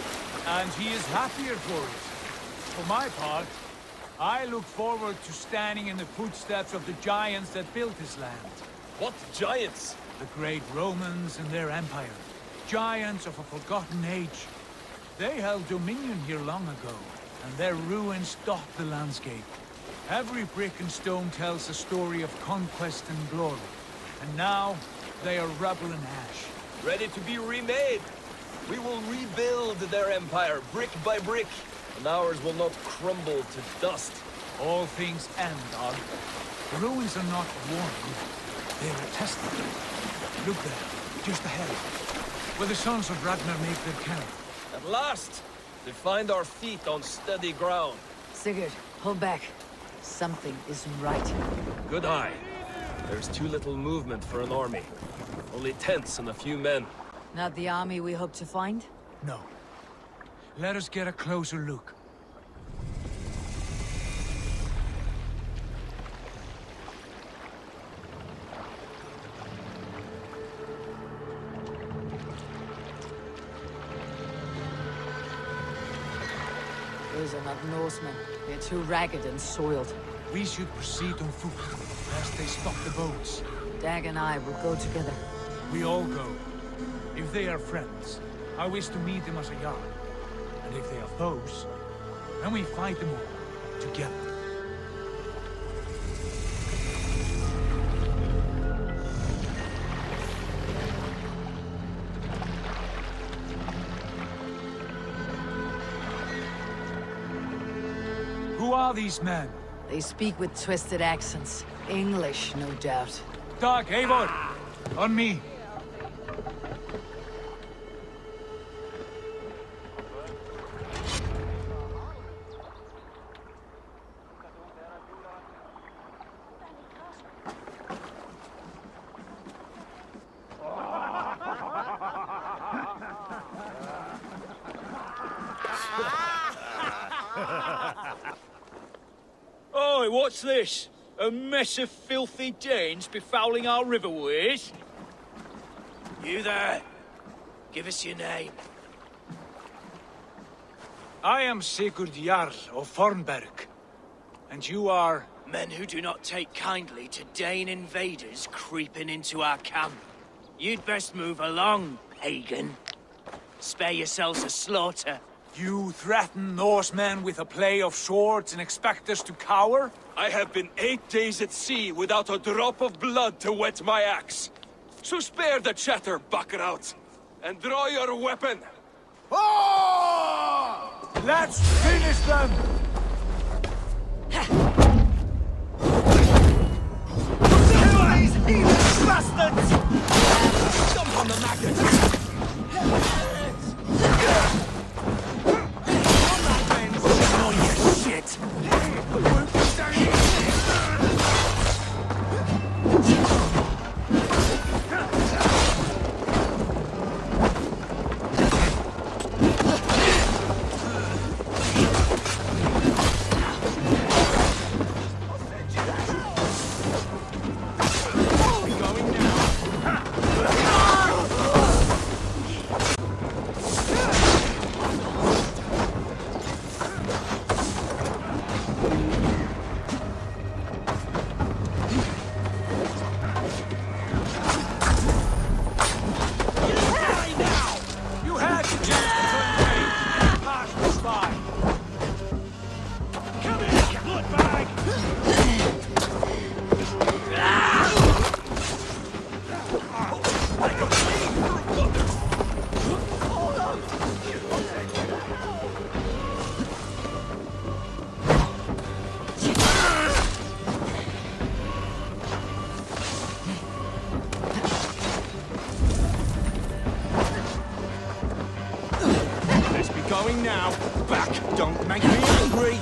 And he is happier for it. For my part, I look forward to standing in the footsteps of the giants that built this land. What giants? The great Romans and their empire. Giants of a forgotten age. They held dominion here long ago, and their ruins dot the landscape. Every brick and stone tells a story of conquest and glory. And now, they are rubble and ash. Ready to be remade. We will rebuild their empire, brick by brick, and ours will not crumble to dust. All things end, Dog. The ruins are not worn. They are a testament. Look there, just ahead, where the sons of Ragnar make their camp. At last, we find our feet on steady ground. Sigurd, hold back. Something isn't right. Good eye. There's too little movement for an army. Only tents and a few men. Not the army we hope to find? No. Let us get a closer look. Those are not Norsemen. They're too ragged and soiled. We should proceed on foot, lest they stop the boats. Dag and I will go together. We all go. If they are friends, I wish to meet them as a Jarl. And if they are foes, then we fight them all, together. Who are these men? They speak with twisted accents. English, no doubt. Dag, Eivor! On me! Oi, what's this? A mess of filthy Danes befouling our riverways? You there? Give us your name. I am Sigurd Jarl of Fornberg. And you are... Men who do not take kindly to Dane invaders creeping into our camp. You'd best move along, pagan. Spare yourselves a slaughter. You threaten Norsemen with a play of swords and expect us to cower? I have been 8 days at sea without a drop of blood to wet my axe. So spare the chatter, Buckerout, and draw your weapon. Oh! Let's finish them! These heathen bastards! Jump on the maggot! Going now. Back! Don't make me angry!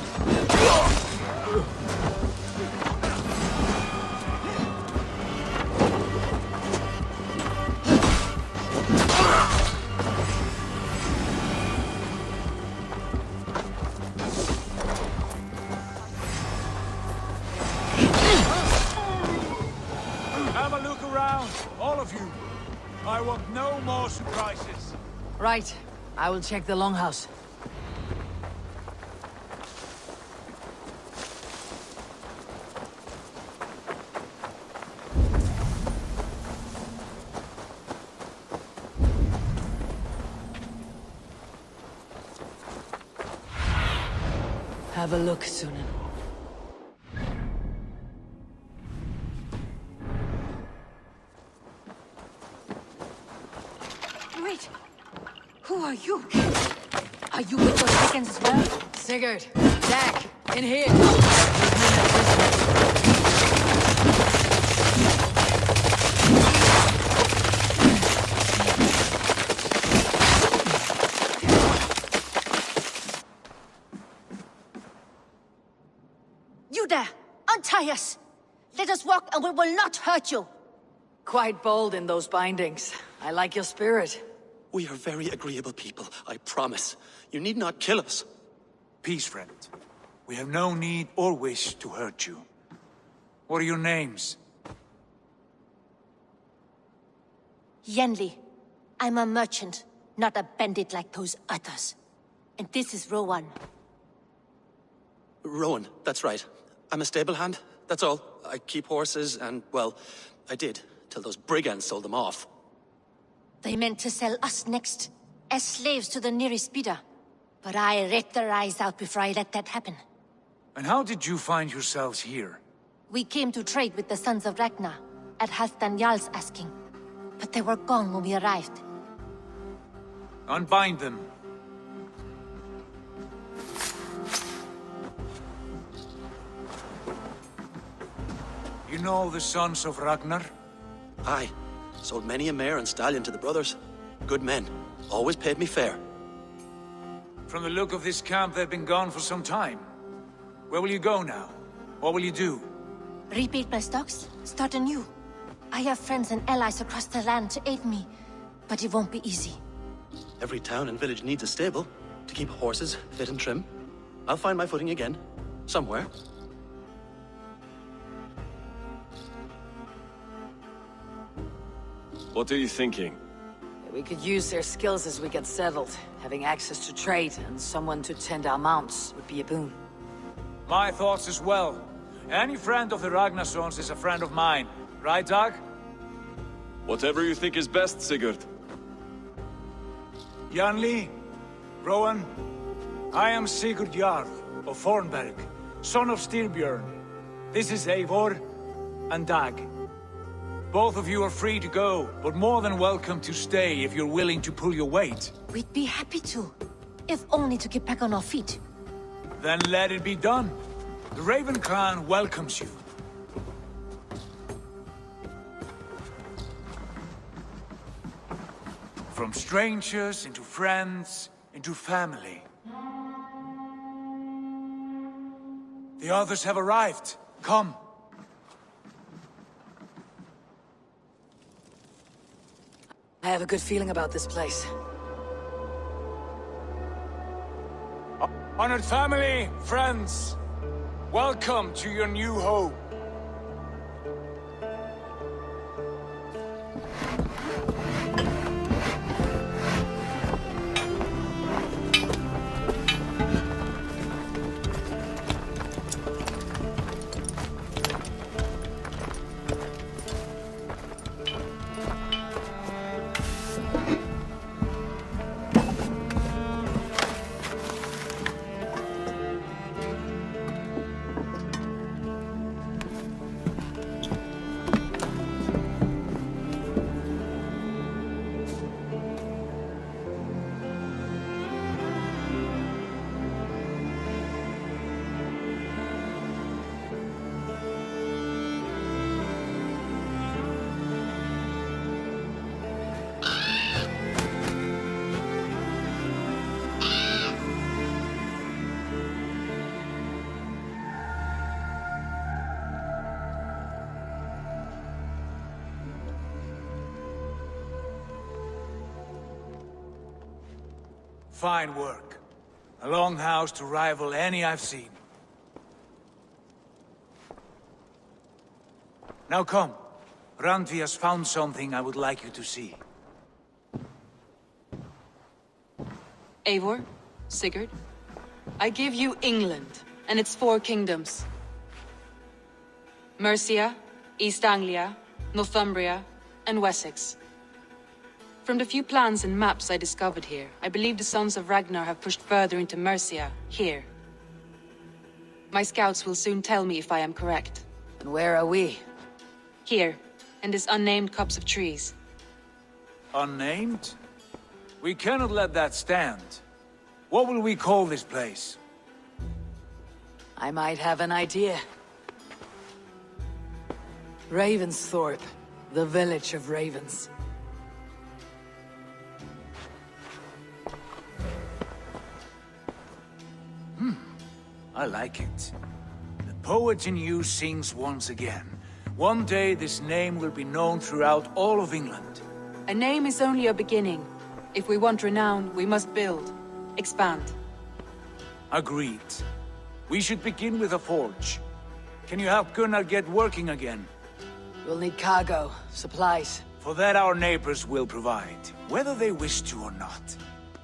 Have a look around, all of you. I want no more surprises. Right. I will check the longhouse. Have a look, Sunan. Wait! Who are you? Are you with those chickens as well? Sigurd, Dag, in here. You there! Untie us! Let us walk and we will not hurt you! Quite bold in those bindings. I like your spirit. We are very agreeable people, I promise. You need not kill us. Peace, friend. We have no need or wish to hurt you. What are your names? Yenli. I'm a merchant, not a bandit like those others. And this is Rowan. Rowan, that's right. I'm a stable hand, that's all. I keep horses and, well, I did, till those brigands sold them off. They meant to sell us next, as slaves to the nearest bidder. But I ripped their eyes out before I let that happen. And how did you find yourselves here? We came to trade with the Sons of Ragnar, at Halfdan Jarl's asking. But they were gone when we arrived. Unbind them. You know the Sons of Ragnar? Aye. Sold many a mare and stallion to the brothers. Good men. Always paid me fair. From the look of this camp, they've been gone for some time. Where will you go now? What will you do? Rebuild my stocks, start anew. I have friends and allies across the land to aid me, but it won't be easy. Every town and village needs a stable to keep horses fit and trim. I'll find my footing again. Somewhere. What are you thinking? We could use their skills as we get settled. Having access to trade and someone to tend our mounts would be a boon. My thoughts as well. Any friend of the Ragnarsons is a friend of mine. Right, Dag? Whatever you think is best, Sigurd. Janli, Rowan, I am Sigurd Jarl of Fornberg, son of Styrbjörn. This is Eivor and Dag. Both of you are free to go, but more than welcome to stay if you're willing to pull your weight. We'd be happy to. if only to get back on our feet. Then let it be done. The Raven Clan welcomes you. From strangers into friends, into family. The others have arrived. Come. I have a good feeling about this place. Honored family, friends, welcome to your new home. Fine work. A longhouse to rival any I've seen. Now come. Randvi has found something I would like you to see. Eivor, Sigurd, I give you England and its 4 kingdoms. Mercia, East Anglia, Northumbria, and Wessex. From the few plans and maps I discovered here, I believe the Sons of Ragnar have pushed further into Mercia, here. My scouts will soon tell me if I am correct. And where are we? Here, in this unnamed copse of trees. Unnamed? We cannot let that stand. What will we call this place? I might have an idea. Ravensthorpe, the village of ravens. I like it. The poet in you sings once again. One day this name will be known throughout all of England. A name is only a beginning. If we want renown, we must build, expand. Agreed. We should begin with a forge. Can you help Gunnar get working again? We'll need cargo, supplies. For that our neighbors will provide, whether they wish to or not.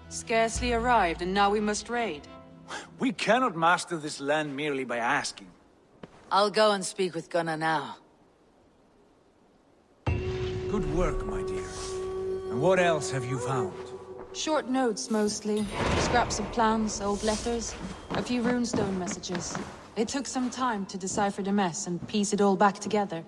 Scarcely arrived, and now we must raid. We cannot master this land merely by asking. I'll go and speak with Gunnar now. Good work, my dear. And what else have you found? Short notes, mostly. Scraps of plans, old letters, a few runestone messages. It took some time to decipher the mess and piece it all back together.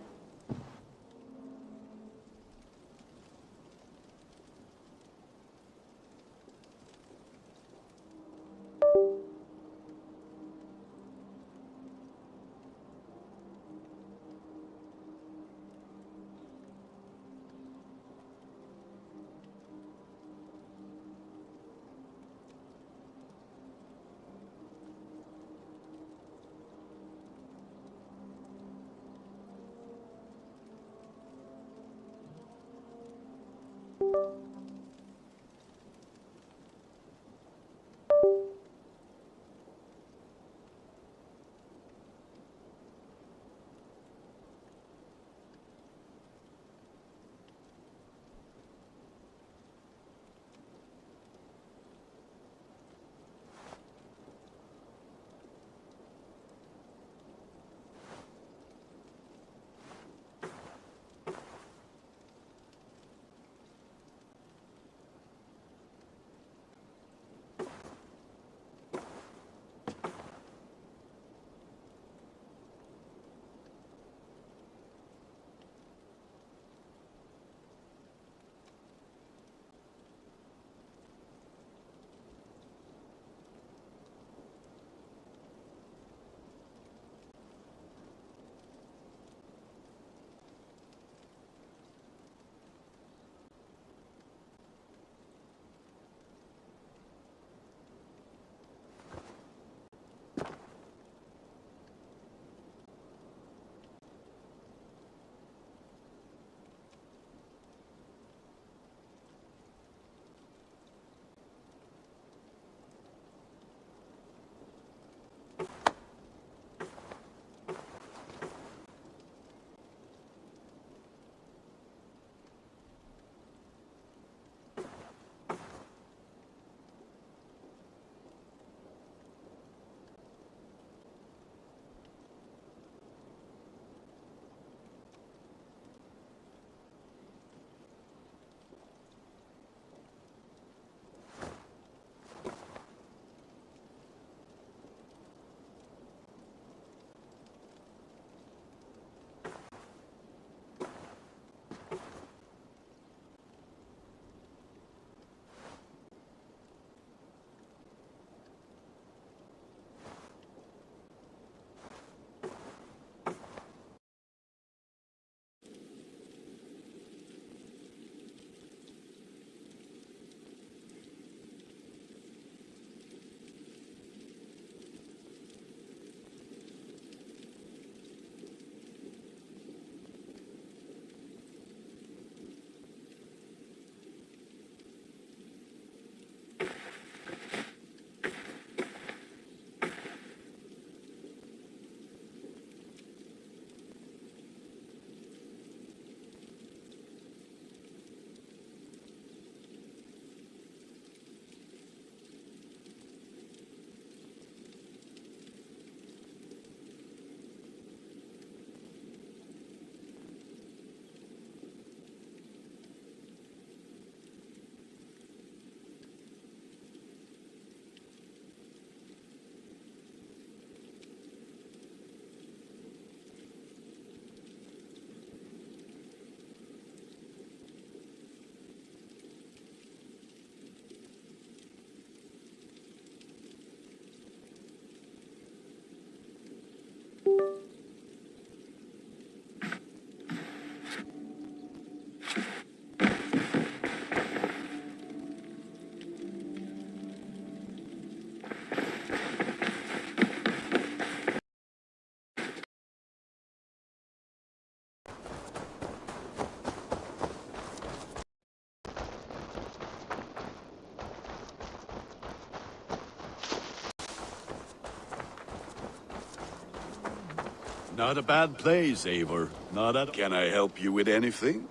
Not a bad place, Eivor. Not at... Can I help you with anything?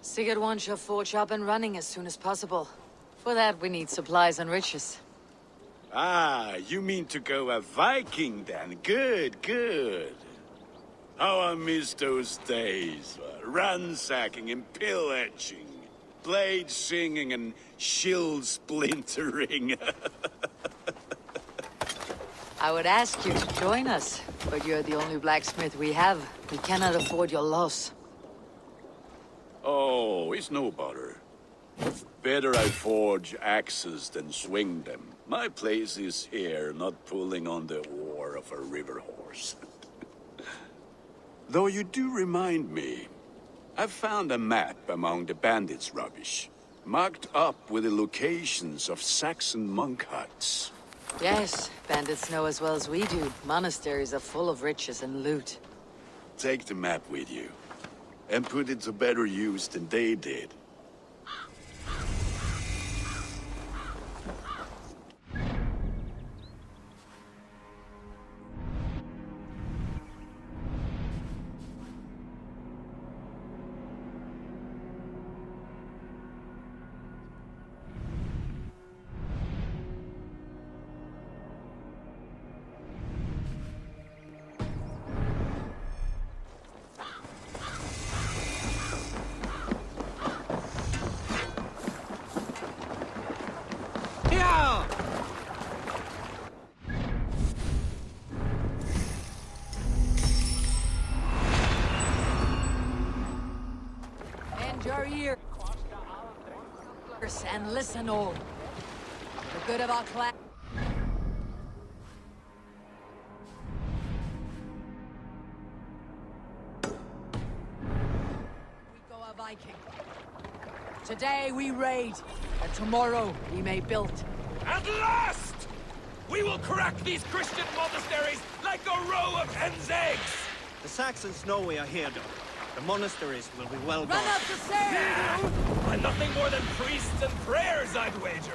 Sigurd wants your forge up and running as soon as possible. For that, we need supplies and riches. Ah, you mean to go a Viking then? Good, good. How I miss those days. Ransacking and pillaging. Blade singing and shield splintering. I would ask you to join us, but you're the only blacksmith we have. We cannot afford your loss. Oh, it's no bother. Better I forge axes than swing them. My place is here, not pulling on the oar of a river horse. Though you do remind me, I found a map among the bandits' rubbish, marked up with the locations of Saxon monk huts. Yes, bandits know as well as we do. Monasteries are full of riches and loot. Take the map with you, and put it to better use than they did. Bend your ears and listen all. The good of our class. We go a Viking. Today we raid, and tomorrow we may build. At last! We will crack these Christian monasteries like a row of hen's eggs! The Saxons know we are here, though. The monasteries will be well Run guarded. up the stairs! By nothing more than priests and prayers, I'd wager.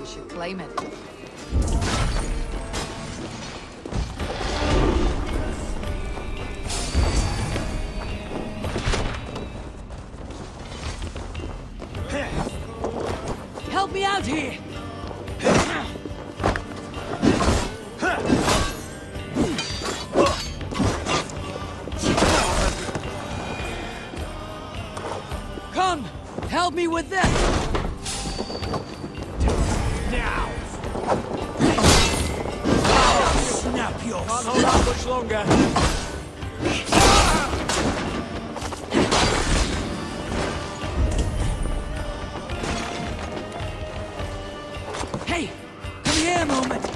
We should claim it. Help me out here! Come, help me with this! Now! Snap your... Can't hold out much longer. Hey, come here a moment.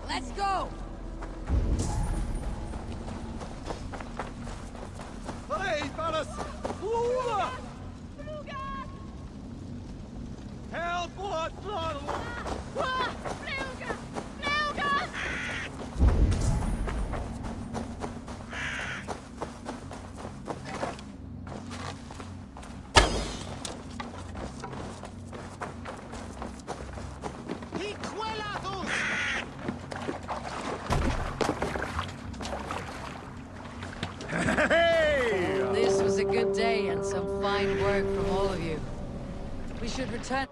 Let's go! Hey, fellas! Fluga! Help what, Lord? Fluga! Fluga! This was a good day and some fine work from all of you. We should return.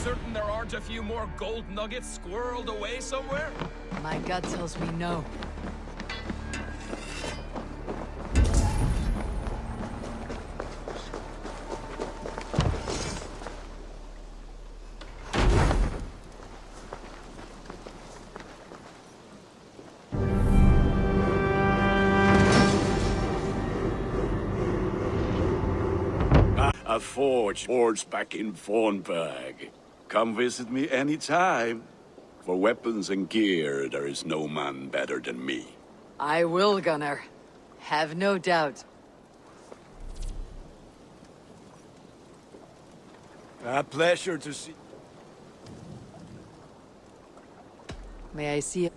Certain there aren't a few more gold nuggets squirreled away somewhere? My gut tells me no. A forge back in Vornberg. Come visit me anytime. For weapons and gear, there is no man better than me. I will, Gunnar. Have no doubt. A pleasure to see... May I see it?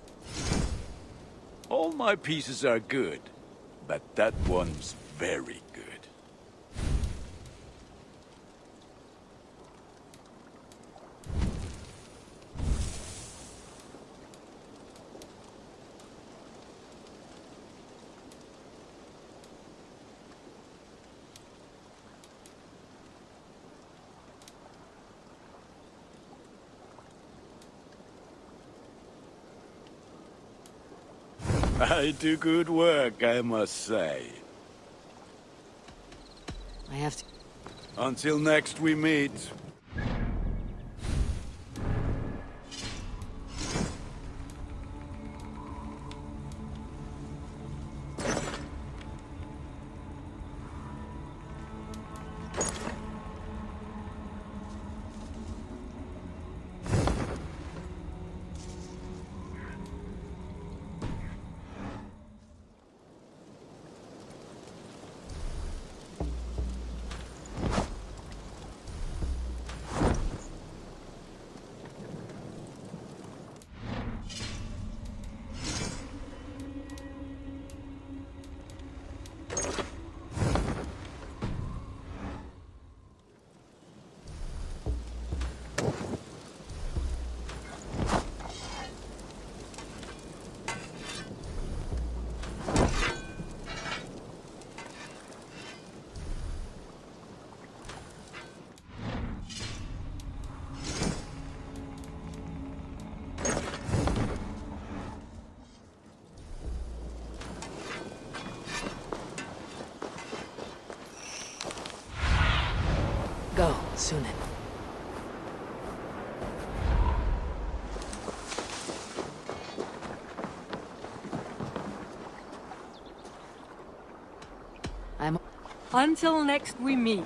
All my pieces are good, but that one's very good. I do good work, I must say. I have to... Until next we meet. soon. Until next we meet.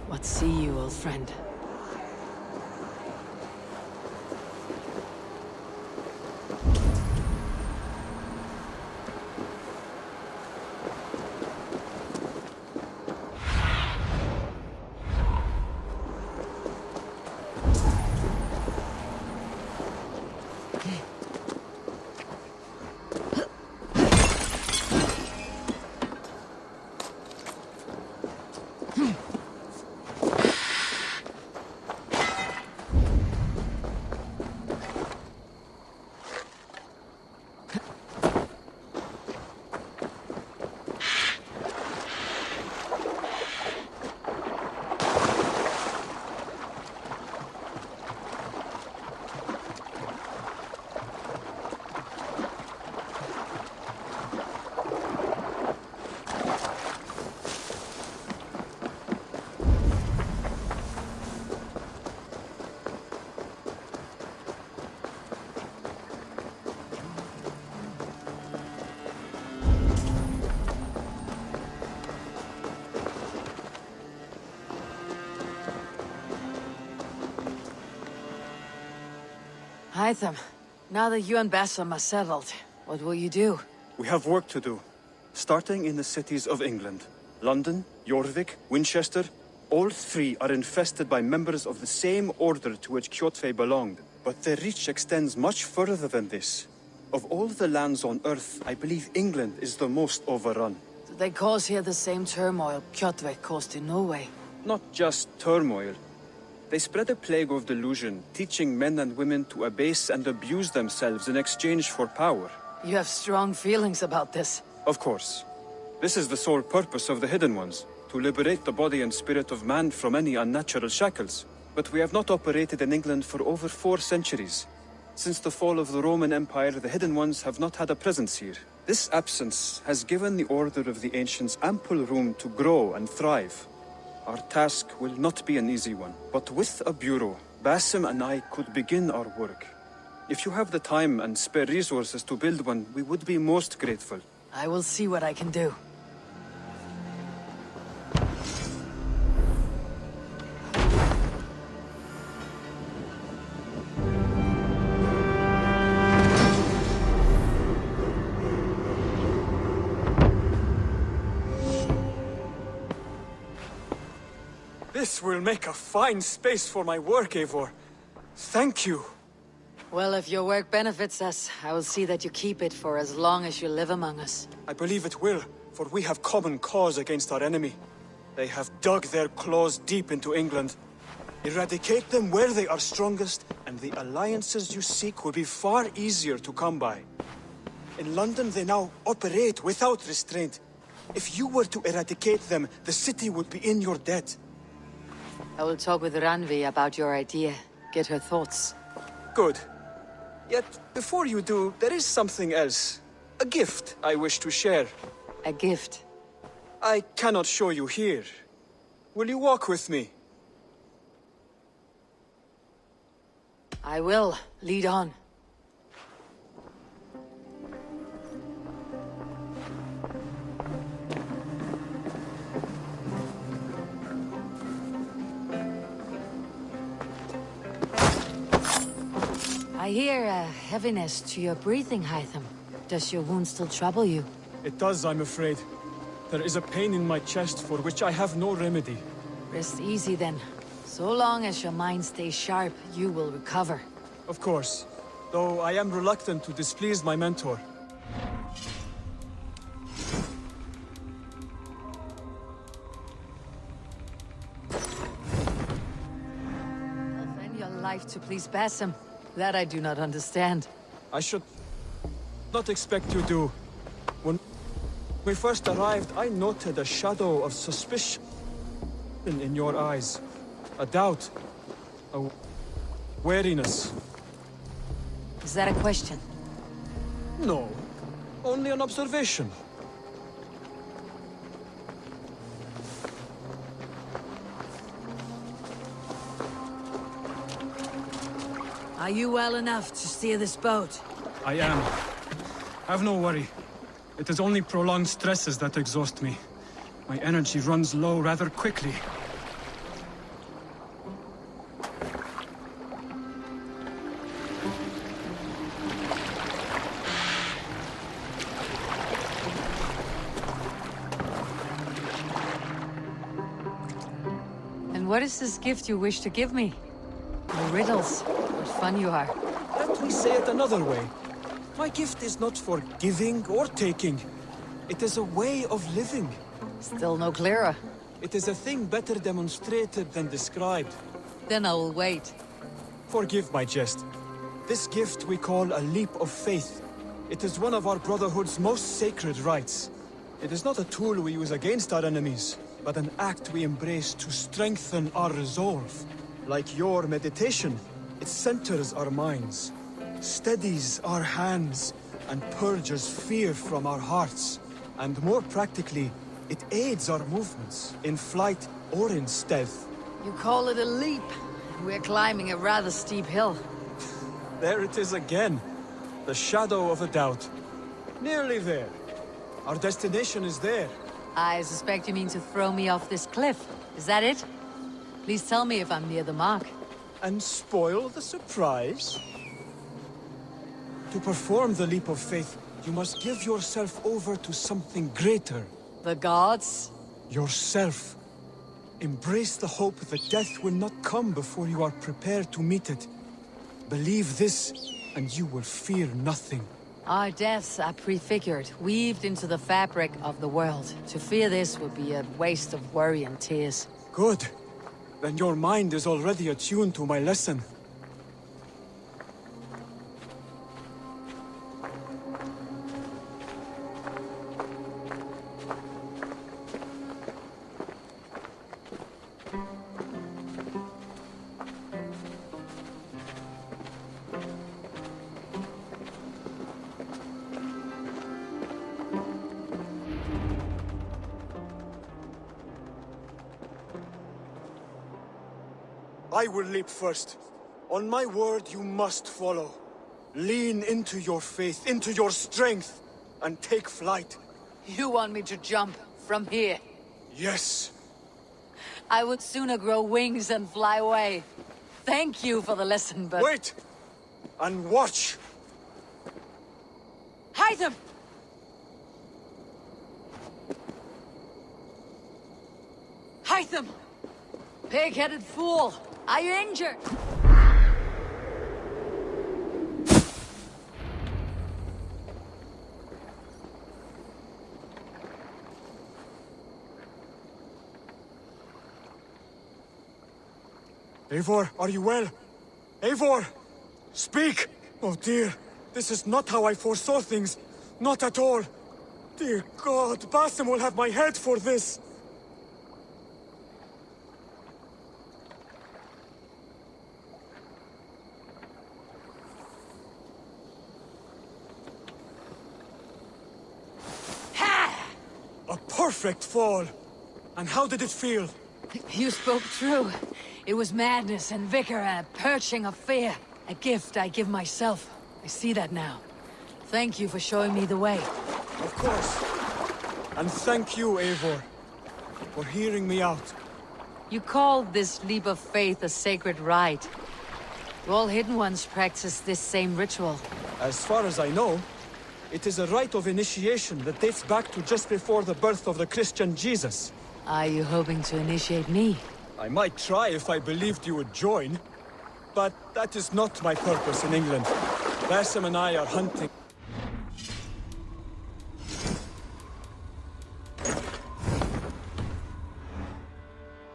What see you, old friend? Hytham, now that you and Bassam are settled, what will you do? We have work to do, starting in the cities of England. London, Jorvik, Winchester, all three are infested by members of the same order to which Kjotve belonged. But their reach extends much further than this. Of all the lands on Earth, I believe England is the most overrun. Do they cause here the same turmoil Kjotve caused in Norway? Not just turmoil. They spread a plague of delusion, teaching men and women to abase and abuse themselves in exchange for power. You have strong feelings about this. Of course. This is the sole purpose of the Hidden Ones, to liberate the body and spirit of man from any unnatural shackles. But we have not operated in England for over 4 centuries. Since the fall of the Roman Empire, the Hidden Ones have not had a presence here. This absence has given the Order of the Ancients ample room to grow and thrive. Our task will not be an easy one, but with a bureau, Basim and I could begin our work. If you have the time and spare resources to build one, we would be most grateful. I will see what I can do. This will make a fine space for my work, Eivor. Thank you. Well, if your work benefits us, I will see that you keep it for as long as you live among us. I believe it will, for we have common cause against our enemy. They have dug their claws deep into England. Eradicate them where they are strongest, and the alliances you seek will be far easier to come by. In London, they now operate without restraint. If you were to eradicate them, the city would be in your debt. I will talk with Ranvi about your idea. Get her thoughts. Good. Yet, before you do, there is something else. A gift I wish to share. A gift? I cannot show you here. Will you walk with me? I will. Lead on. I hear a heaviness to your breathing, Hytham. Does your wound still trouble you? It does, I'm afraid. There is a pain in my chest for which I have no remedy. Rest easy then. So long as your mind stays sharp, you will recover. Of course. Though I am reluctant to displease my mentor. to please Basim. That I do not understand. I should not expect you to. When we first arrived, I noted a shadow of suspicion in your eyes. A doubt. A wariness. Is that a question? No. Only an observation. Are you well enough to steer this boat? I am. Have no worry. It is only prolonged stresses that exhaust me. My energy runs low rather quickly. And what is this gift you wish to give me? No riddles. What fun you are. Let me say it another way. My gift is not for giving or taking. It is a way of living. Still no clearer. It is a thing better demonstrated than described. Then I will wait. Forgive my jest. This gift we call a leap of faith. It is one of our Brotherhood's most sacred rites. It is not a tool we use against our enemies, but an act we embrace to strengthen our resolve. Like your meditation, it centers our minds, steadies our hands, and purges fear from our hearts. And more practically, it aids our movements, in flight or in stealth. You call it a leap. We're climbing a rather steep hill. There it is again. The shadow of a doubt. Nearly there. Our destination is there. I suspect you mean to throw me off this cliff. Is that it? Please tell me if I'm near the mark. And spoil the surprise? To perform the leap of faith, you must give yourself over to something greater. The gods? Yourself. Embrace the hope that death will not come before you are prepared to meet it. Believe this, and you will fear nothing. Our deaths are prefigured, weaved into the fabric of the world. To fear this would be a waste of worry and tears. Good. Then your mind is already attuned to my lesson. I will leap first. On my word, you must follow. Lean into your faith, into your strength, and take flight. You want me to jump from here? Yes. I would sooner grow wings and fly away. Thank you for the lesson, but... Wait! And watch! Hide them! Hide them! Pig-headed fool! Are you injured? Eivor, are you well? Eivor! Speak! Oh dear, this is not how I foresaw things. Not at all. Dear God, Basim will have my head for this. A perfect fall! And how did it feel? You spoke true. It was madness and vigor and a perching of fear. A gift I give myself. I see that now. Thank you for showing me the way. Of course. And thank you, Eivor, for hearing me out. You called this leap of faith a sacred rite. Do all Hidden Ones practice this same ritual? As far as I know, it is a rite of initiation that dates back to just before the birth of the Christian Jesus. Are you hoping to initiate me? I might try if I believed you would join. But that is not my purpose in England. Basim and I are hunting.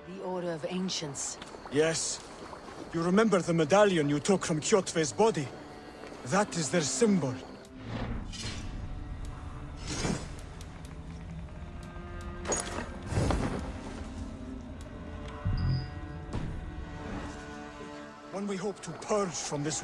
The Order of Ancients. Yes. You remember the medallion you took from Kjotve's body? That is their symbol. One we hope to purge from this...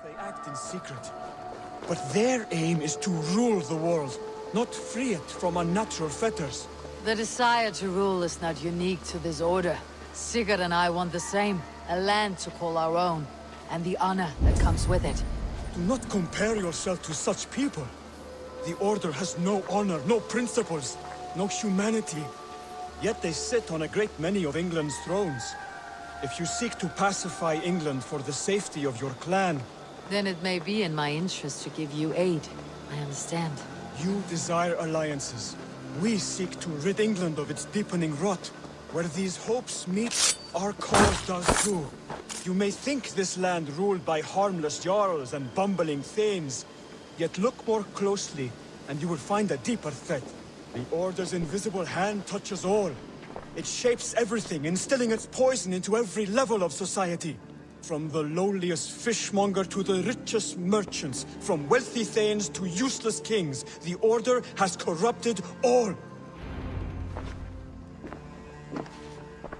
They act in secret, but their aim is to rule the world, not free it from unnatural fetters. The desire to rule is not unique to this order. Sigurd and I want the same. A land to call our own, and the honor that comes with it. Do not compare yourself to such people. The Order has no honor, no principles, no humanity. Yet they sit on a great many of England's thrones. If you seek to pacify England for the safety of your clan... Then it may be in my interest to give you aid. I understand. You desire alliances. We seek to rid England of its deepening rot. Where these hopes meet, our cause does too. You may think this land ruled by harmless jarls and bumbling thanes. Yet look more closely, and you will find a deeper threat. The Order's invisible hand touches all. It shapes everything, instilling its poison into every level of society. From the lowliest fishmonger to the richest merchants, from wealthy thanes to useless kings, the Order has corrupted all.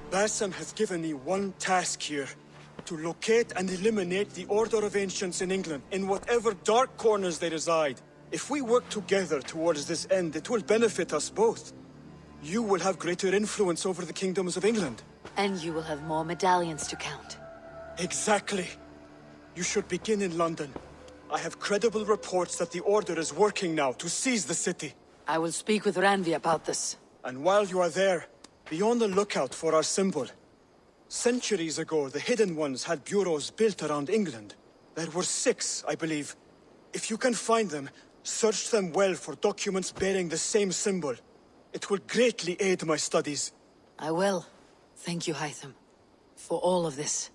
Bassam has given me one task here. To locate and eliminate the Order of Ancients in England, in whatever dark corners they reside. If we work together towards this end, it will benefit us both. You will have greater influence over the kingdoms of England. And you will have more medallions to count. Exactly. You should begin in London. I have credible reports that the Order is working now to seize the city. I will speak with Randvi about this. And while you are there, be on the lookout for our symbol. Centuries ago, the Hidden Ones had bureaus built around England. There were 6, I believe. If you can find them, search them well for documents bearing the same symbol. It will greatly aid my studies. I will. Thank you, Hytham, for all of this.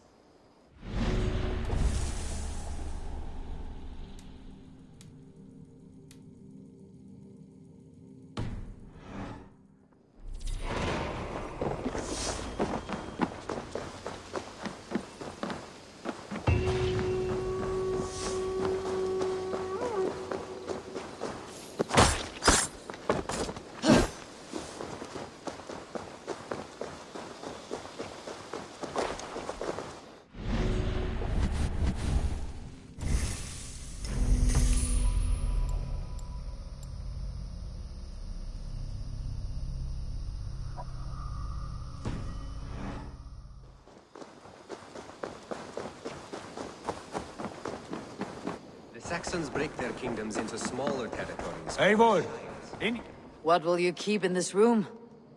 Saxons break their kingdoms into smaller territories. Eivor! What will you keep in this room?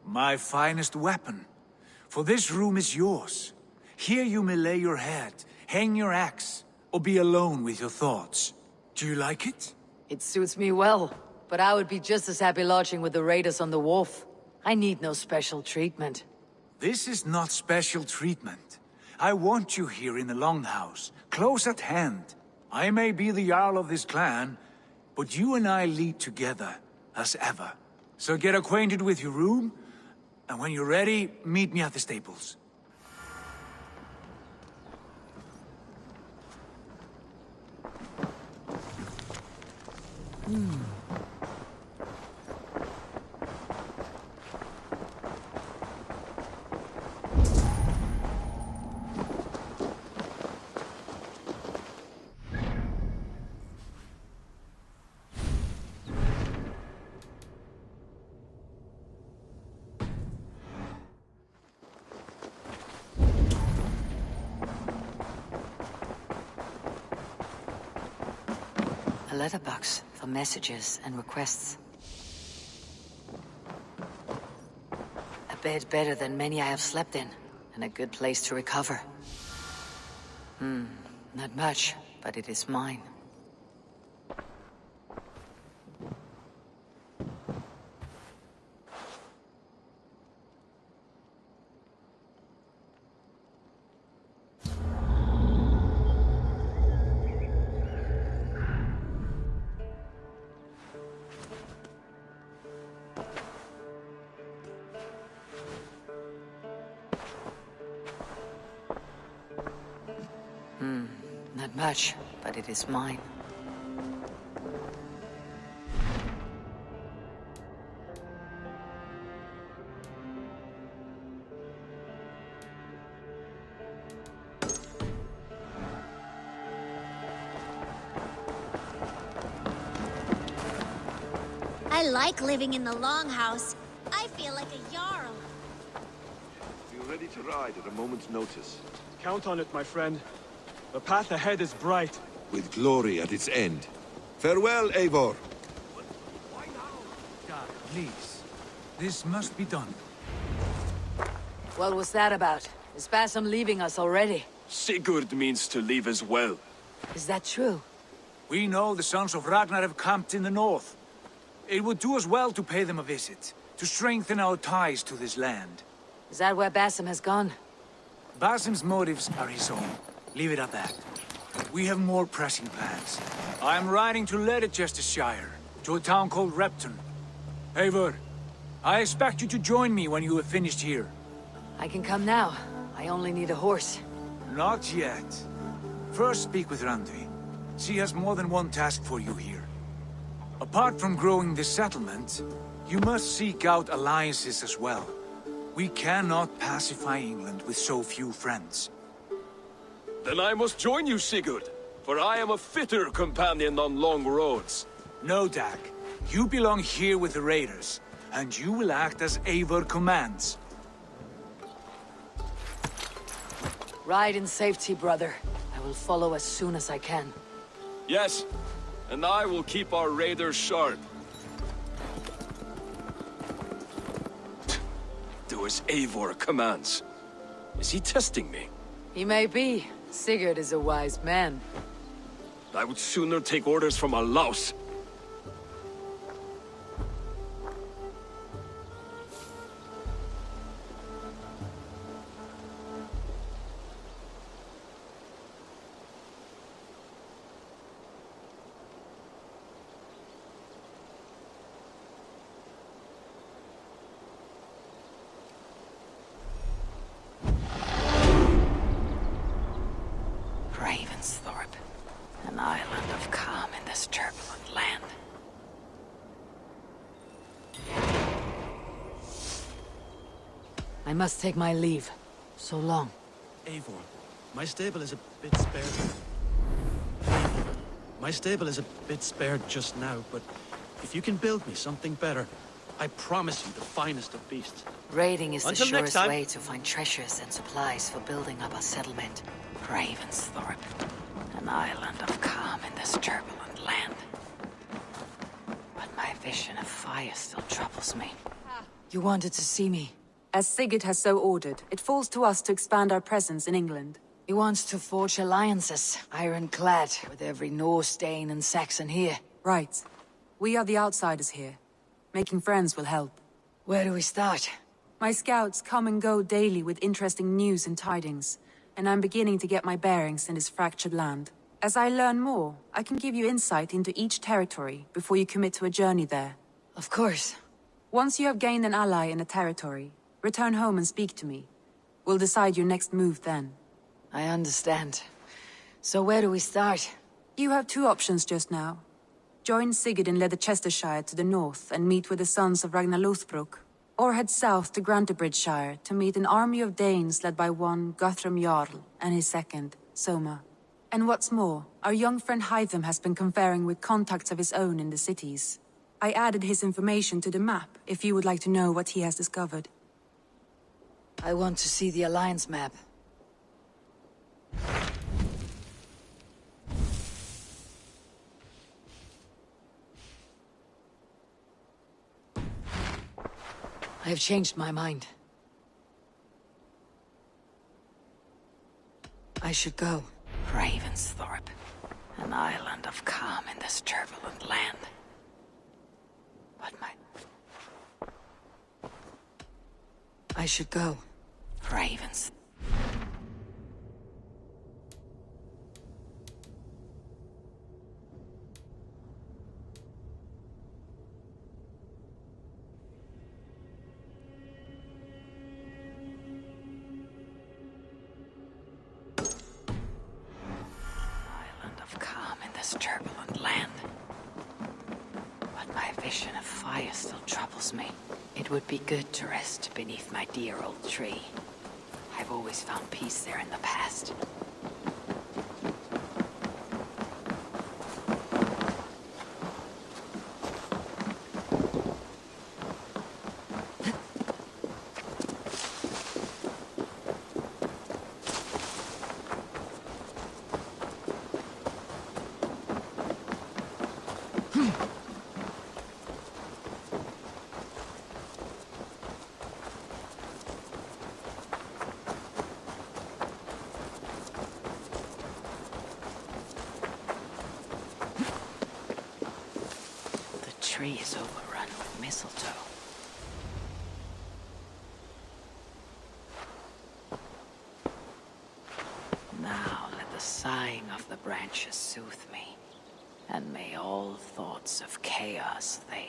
My finest weapon. For this room is yours. Here you may lay your head, hang your axe, or be alone with your thoughts. Do you like it? It suits me well, but I would be just as happy lodging with the raiders on the wharf. I need no special treatment. This is not special treatment. I want you here in the Longhouse, close at hand. I may be the Jarl of this clan, but you and I lead together, as ever. So get acquainted with your room, and when you're ready, meet me at the stables. A letterbox for messages and requests. A bed better than many I have slept in, and a good place to recover. Not much, but it is mine. Not much, but it is mine. I like living in the longhouse. I feel like a Jarl. Feel ready to ride at a moment's notice. Count on it, my friend. The path ahead is bright. With glory at its end. Farewell, Eivor. God, please. This must be done. What was that about? Is Basim leaving us already? Sigurd means to leave as well. Is that true? We know the sons of Ragnar have camped in the north. It would do us well to pay them a visit, to strengthen our ties to this land. Is that where Basim has gone? Basim's motives are his own. Leave it at that. We have more pressing plans. I am riding to Leicestershire, to a town called Repton. Eivor, I expect you to join me when you have finished here. I can come now. I only need a horse. Not yet. First speak with Randvi. She has more than one task for you here. Apart from growing this settlement, you must seek out alliances as well. We cannot pacify England with so few friends. Then I must join you, Sigurd, for I am a fitter companion on long roads. No, Dag. You belong here with the raiders, and you will act as Eivor commands. Ride in safety, brother. I will follow as soon as I can. Yes, and I will keep our raiders sharp. Do as Eivor commands. Is he testing me? He may be. Sigurd is a wise man. I would sooner take orders from a louse. An island of calm in this turbulent land. I must take my leave. So long. Eivor, my stable is a bit spared. My stable is a bit spared just now, but if you can build me something better, I promise you the finest of beasts. Raiding is Until the next surest time. way to find treasures and supplies for building up a settlement. Ravensthorpe. An island of calm in this turbulent land. But my vision of fire still troubles me. You wanted to see me? As Sigurd has so ordered, it falls to us to expand our presence in England. He wants to forge alliances, ironclad, with every Norse, Dane, and Saxon here. Right. We are the outsiders here. Making friends will help. Where do we start? My scouts come and go daily with interesting news and tidings, and I'm beginning to get my bearings in this fractured land. As I learn more, I can give you insight into each territory before you commit to a journey there. Of course. Once you have gained an ally in a territory, return home and speak to me. We'll decide your next move then. I understand. So where do we start? You have two options just now. Join Sigurd in Leicestershire to the north and meet with the sons of Ragnar Lothbrok, or head south to Grantebridgeshire to meet an army of Danes led by one Guthrum Jarl and his second, Soma. And what's more, our young friend Hytham has been conferring with contacts of his own in the cities. I added his information to the map if you would like to know what he has discovered. I want to see the Alliance map. I have changed my mind. I should go. Ravensthorpe, an island of calm in this turbulent land. But I should go. Ravens. Turbulent land. But my vision of fire still troubles me. It would be good to rest beneath my dear old tree. I've always found peace there in the past. The tree is overrun with mistletoe. Now let the sighing of the branches soothe me, and may all thoughts of chaos fade.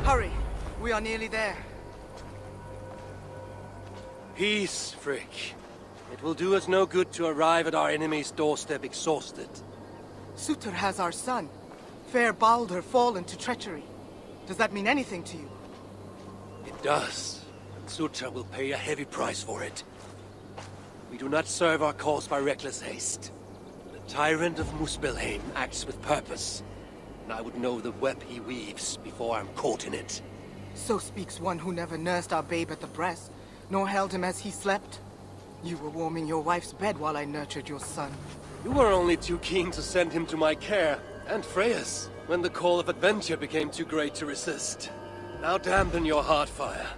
Hurry! We are nearly there. Peace, Frick. It will do us no good to arrive at our enemy's doorstep exhausted. Sutur has our son. Fair Baldur fallen to treachery. Does that mean anything to you? It does. And Sutur will pay a heavy price for it. We do not serve our cause by reckless haste. The tyrant of Muspelheim acts with purpose. And I would know the web he weaves before I'm caught in it. So speaks one who never nursed our babe at the breast, nor held him as he slept. You were warming your wife's bed while I nurtured your son. You were only too keen to send him to my care, and Freya's, when the call of adventure became too great to resist. Now dampen your heart fire.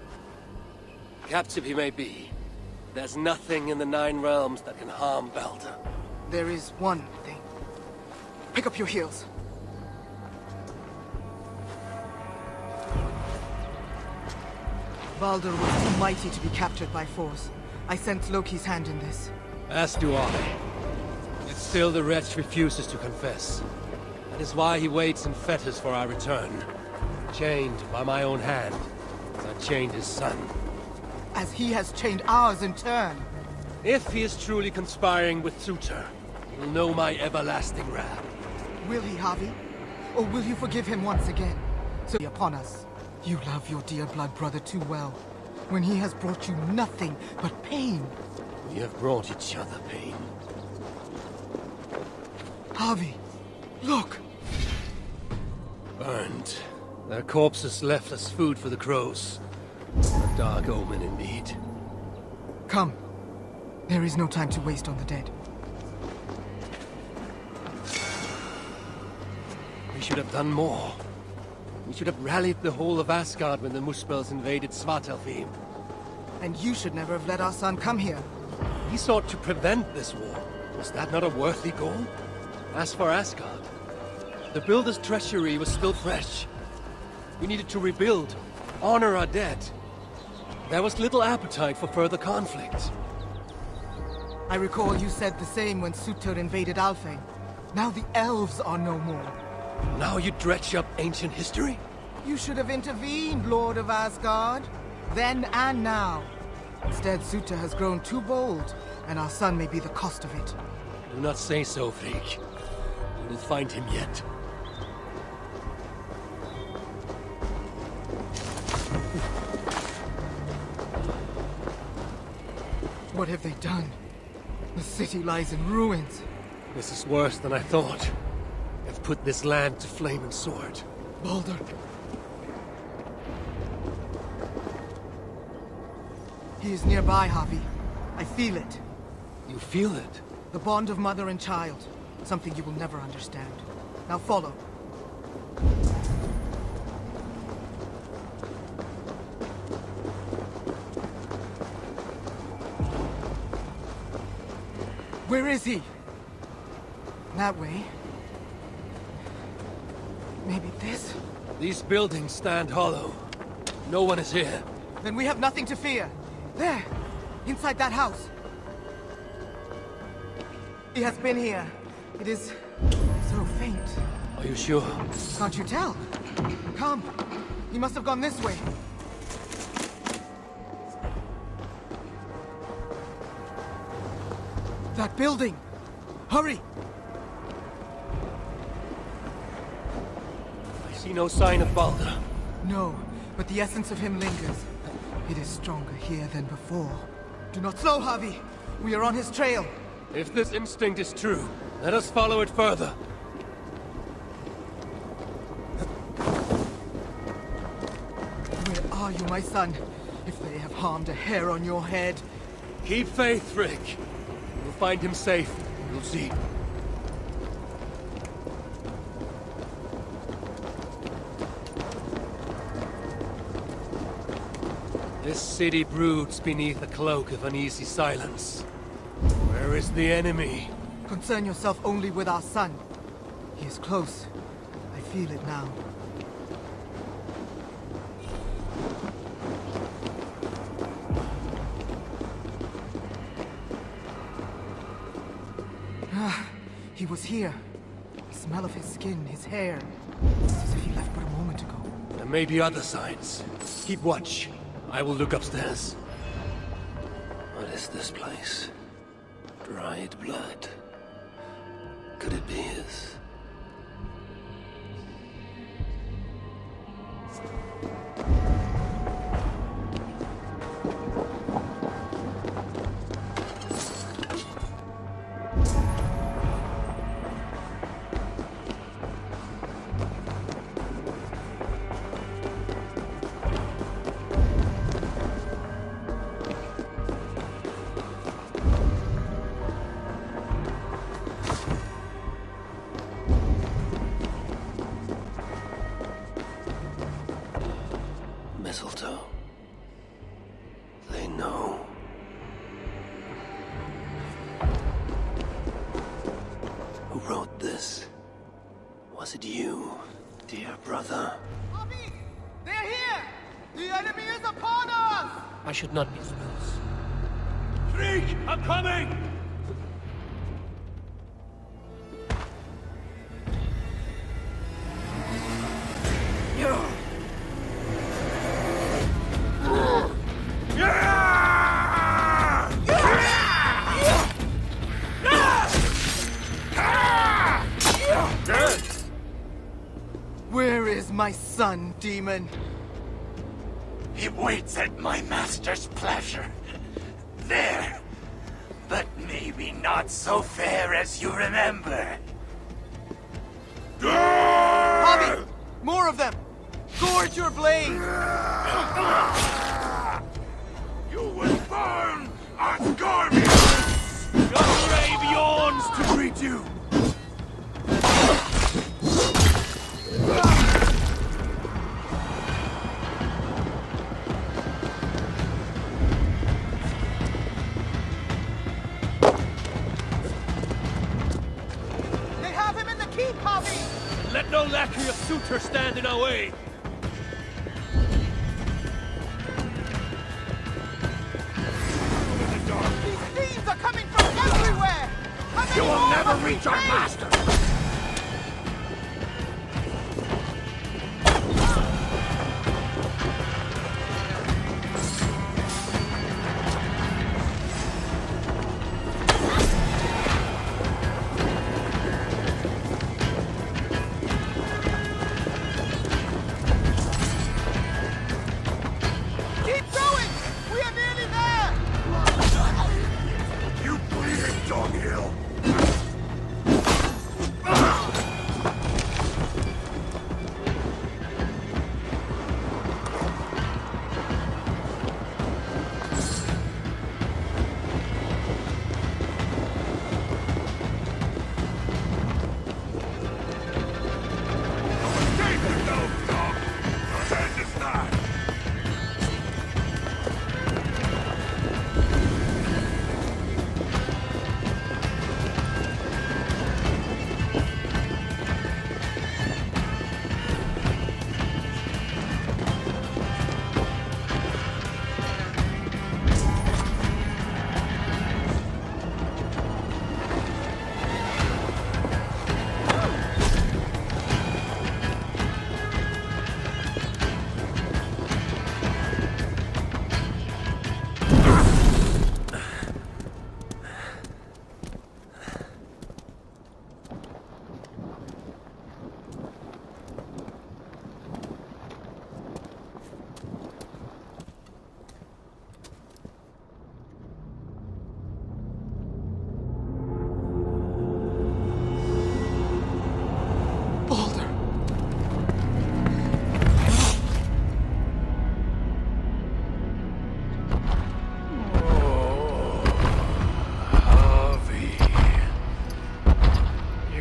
Captive he may be, there's nothing in the Nine Realms that can harm Baldur. There is one thing. Pick up your heels. Baldur was too mighty to be captured by force. I sense Loki's hand in this. As do I. Yet still the wretch refuses to confess. That is why he waits in fetters for our return. Chained by my own hand, as I chained his son. As he has chained ours in turn. If he is truly conspiring with Suter, he'll know my everlasting wrath. Will he, Javi? Or will you forgive him once again? So be upon us. You love your dear blood brother too well, when he has brought you nothing but pain. We have brought each other pain. Javi, look! Burned. Their corpses left as food for the crows. A dark omen indeed. Come. There is no time to waste on the dead. We should have done more. We should have rallied the whole of Asgard when the Muspels invaded Svartalfheim. And you should never have let our son come here. He sought to prevent this war. Was that not a worthy goal? As for Asgard, the Builder's treachery was still fresh. We needed to rebuild, honor our dead. There was little appetite for further conflict. I recall you said the same when Suter invaded Alfheim. Now the elves are no more. Now you dredge up ancient history? You should have intervened, Lord of Asgard. Then and now. Instead, Suter has grown too bold, and our son may be the cost of it. Do not say so, Frigg. We will find him yet. What have they done? The city lies in ruins. This is worse than I thought. They've put this land to flame and sword. Baldur. He is nearby, Javi. I feel it. You feel it? The bond of mother and child. Something you will never understand. Now follow. Where is he? That way. Maybe this? These buildings stand hollow. No one is here. Then we have nothing to fear. There! Inside that house. He has been here. It is so faint. Are you sure? Can't you tell? Come. He must have gone this way. That building! Hurry! I see no sign of Baldur. No, but the essence of him lingers. It is stronger here than before. Do not slow, Javi! We are on his trail! If this instinct is true, let us follow it further. Where are you, my son? If they have harmed a hair on your head... Keep faith, Rick. We'll find him safe. You'll see. This city broods beneath a cloak of uneasy silence. Where is the enemy? Concern yourself only with our son. He is close. I feel it now. He was here. The smell of his skin, his hair. It's as if he left but a moment ago. There may be other signs. Keep watch. I will look upstairs. What is this place? Dried blood. Could it be his? Mistletoe. They know. Who wrote this? Was it you, dear brother? Bobby! They're here! The enemy is upon us! I should not be supposed. Freak! I'm coming! my son, demon. He waits at my master's pleasure. There. But maybe not so fair as you remember. Bobby! More of them! Gorge your blade! You will burn on Scorpion! Your grave yawns to greet you! They have him in the keep, Bobby! Let no lackey of suitor stand in our way! These thieves are coming from everywhere! You will never reach our master! Keep going! We are nearly there! You bleeding dunghill!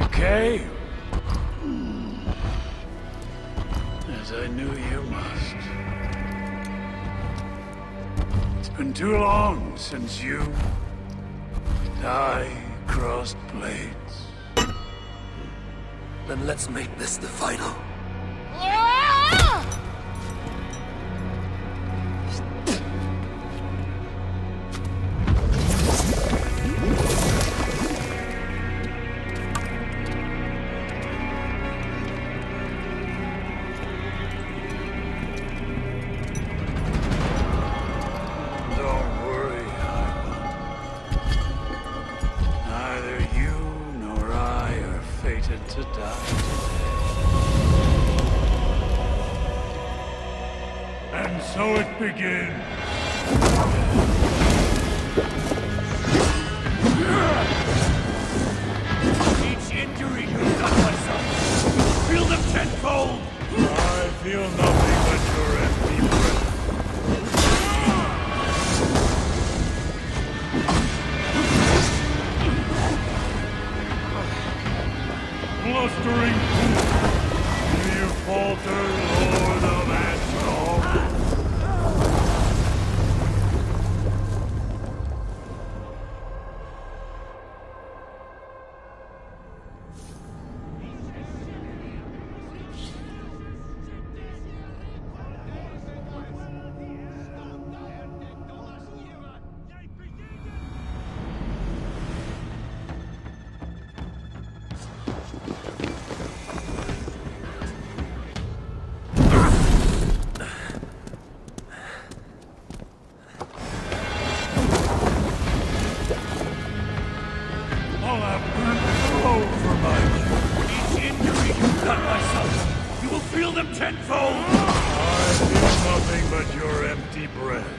Okay. As I knew you must. It's been too long since you and I crossed blades. Then let's make this the final. Don't worry, neither you nor I are fated to die today. And so it begins. Each injury you've done myself, feel them tenfold! I feel nothing but your empty breath. Blustering fool! Do you falter, Lord of Ashdod? tenfold! I feel nothing but your empty breath.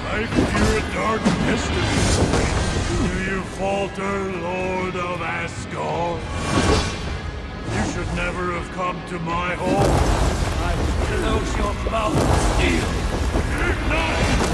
I fear a dark destiny awaits. Do you falter, Lord of Asgard? You should never have come to my home. I will close your mouth with steel! Ignite!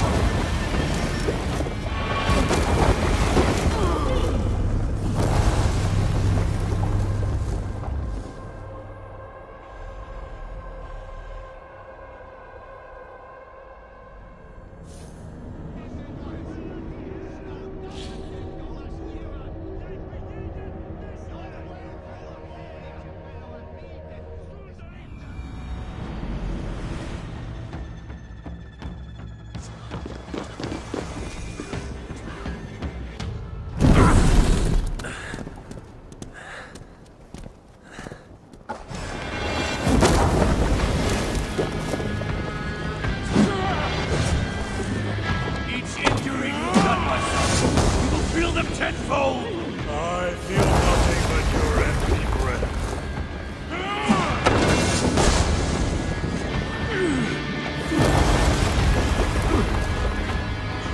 Tenfold! I feel nothing but your empty breath.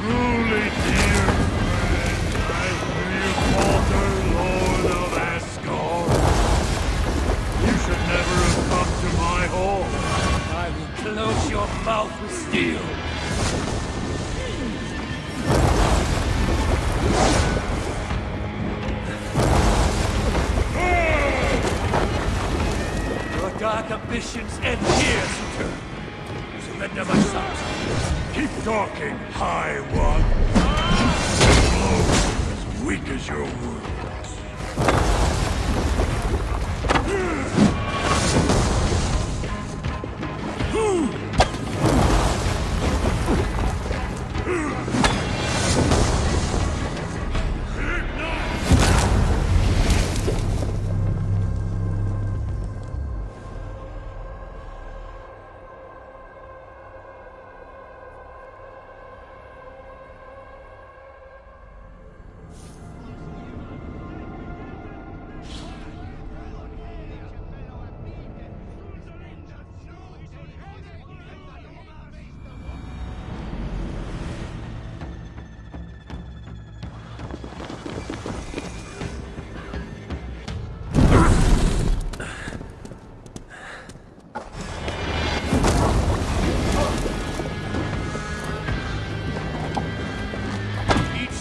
Truly, dear friend, I fear you falter, Lord of Asgard. You should never have come to my home. I will close your mouth with steel. Dark ambitions end here, suitor. Surrender my sons. Keep talking, High One. Your blows are as weak as your words.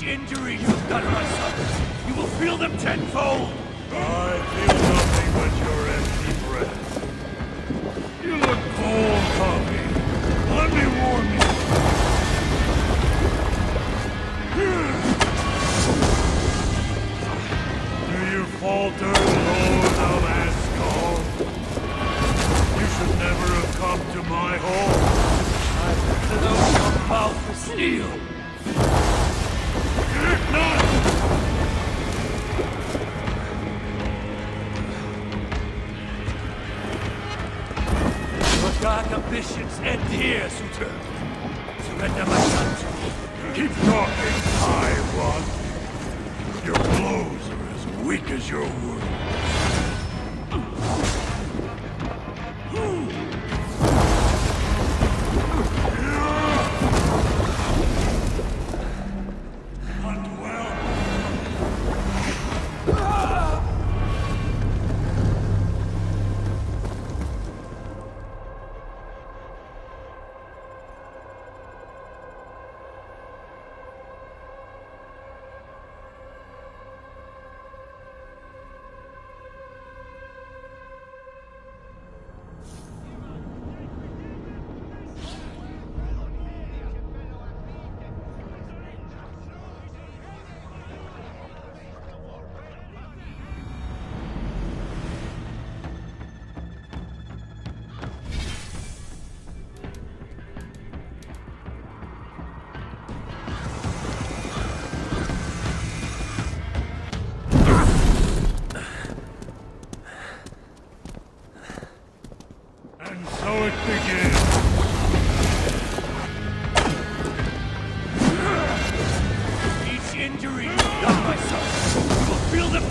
Injury you've done my sons, you will feel them tenfold! I feel nothing but your empty breath. You look cold, Coffee. Let me warm you. Do you falter, Lord of Asgard? You should never have come to my home. I will close your mouth with steel! Your dark ambitions end here, suitor. Surrender my sons. Keep talking, High One. Your blows are as weak as your words.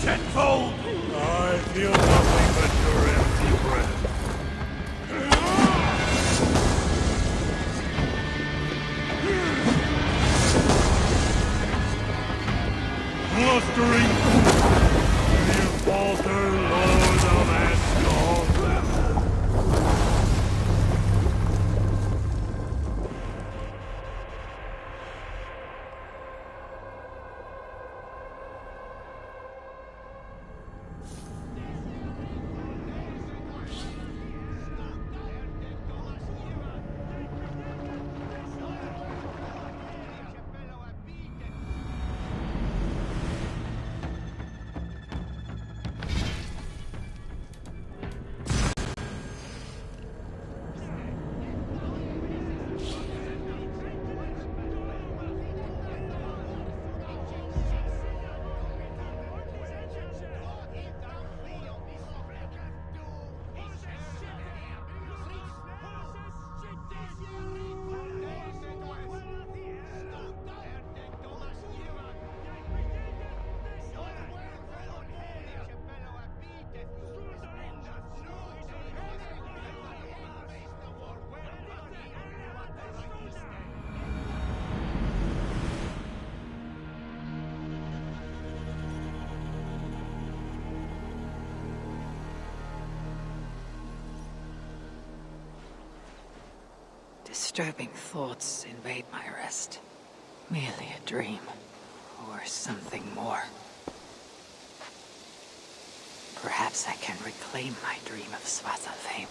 tenfold! I feel nothing but your empty breath. Blustering! You falter, lord of Asgard! Disturbing thoughts invade my rest. Merely a dream, or something more. Perhaps I can reclaim my dream of Svartalfheim.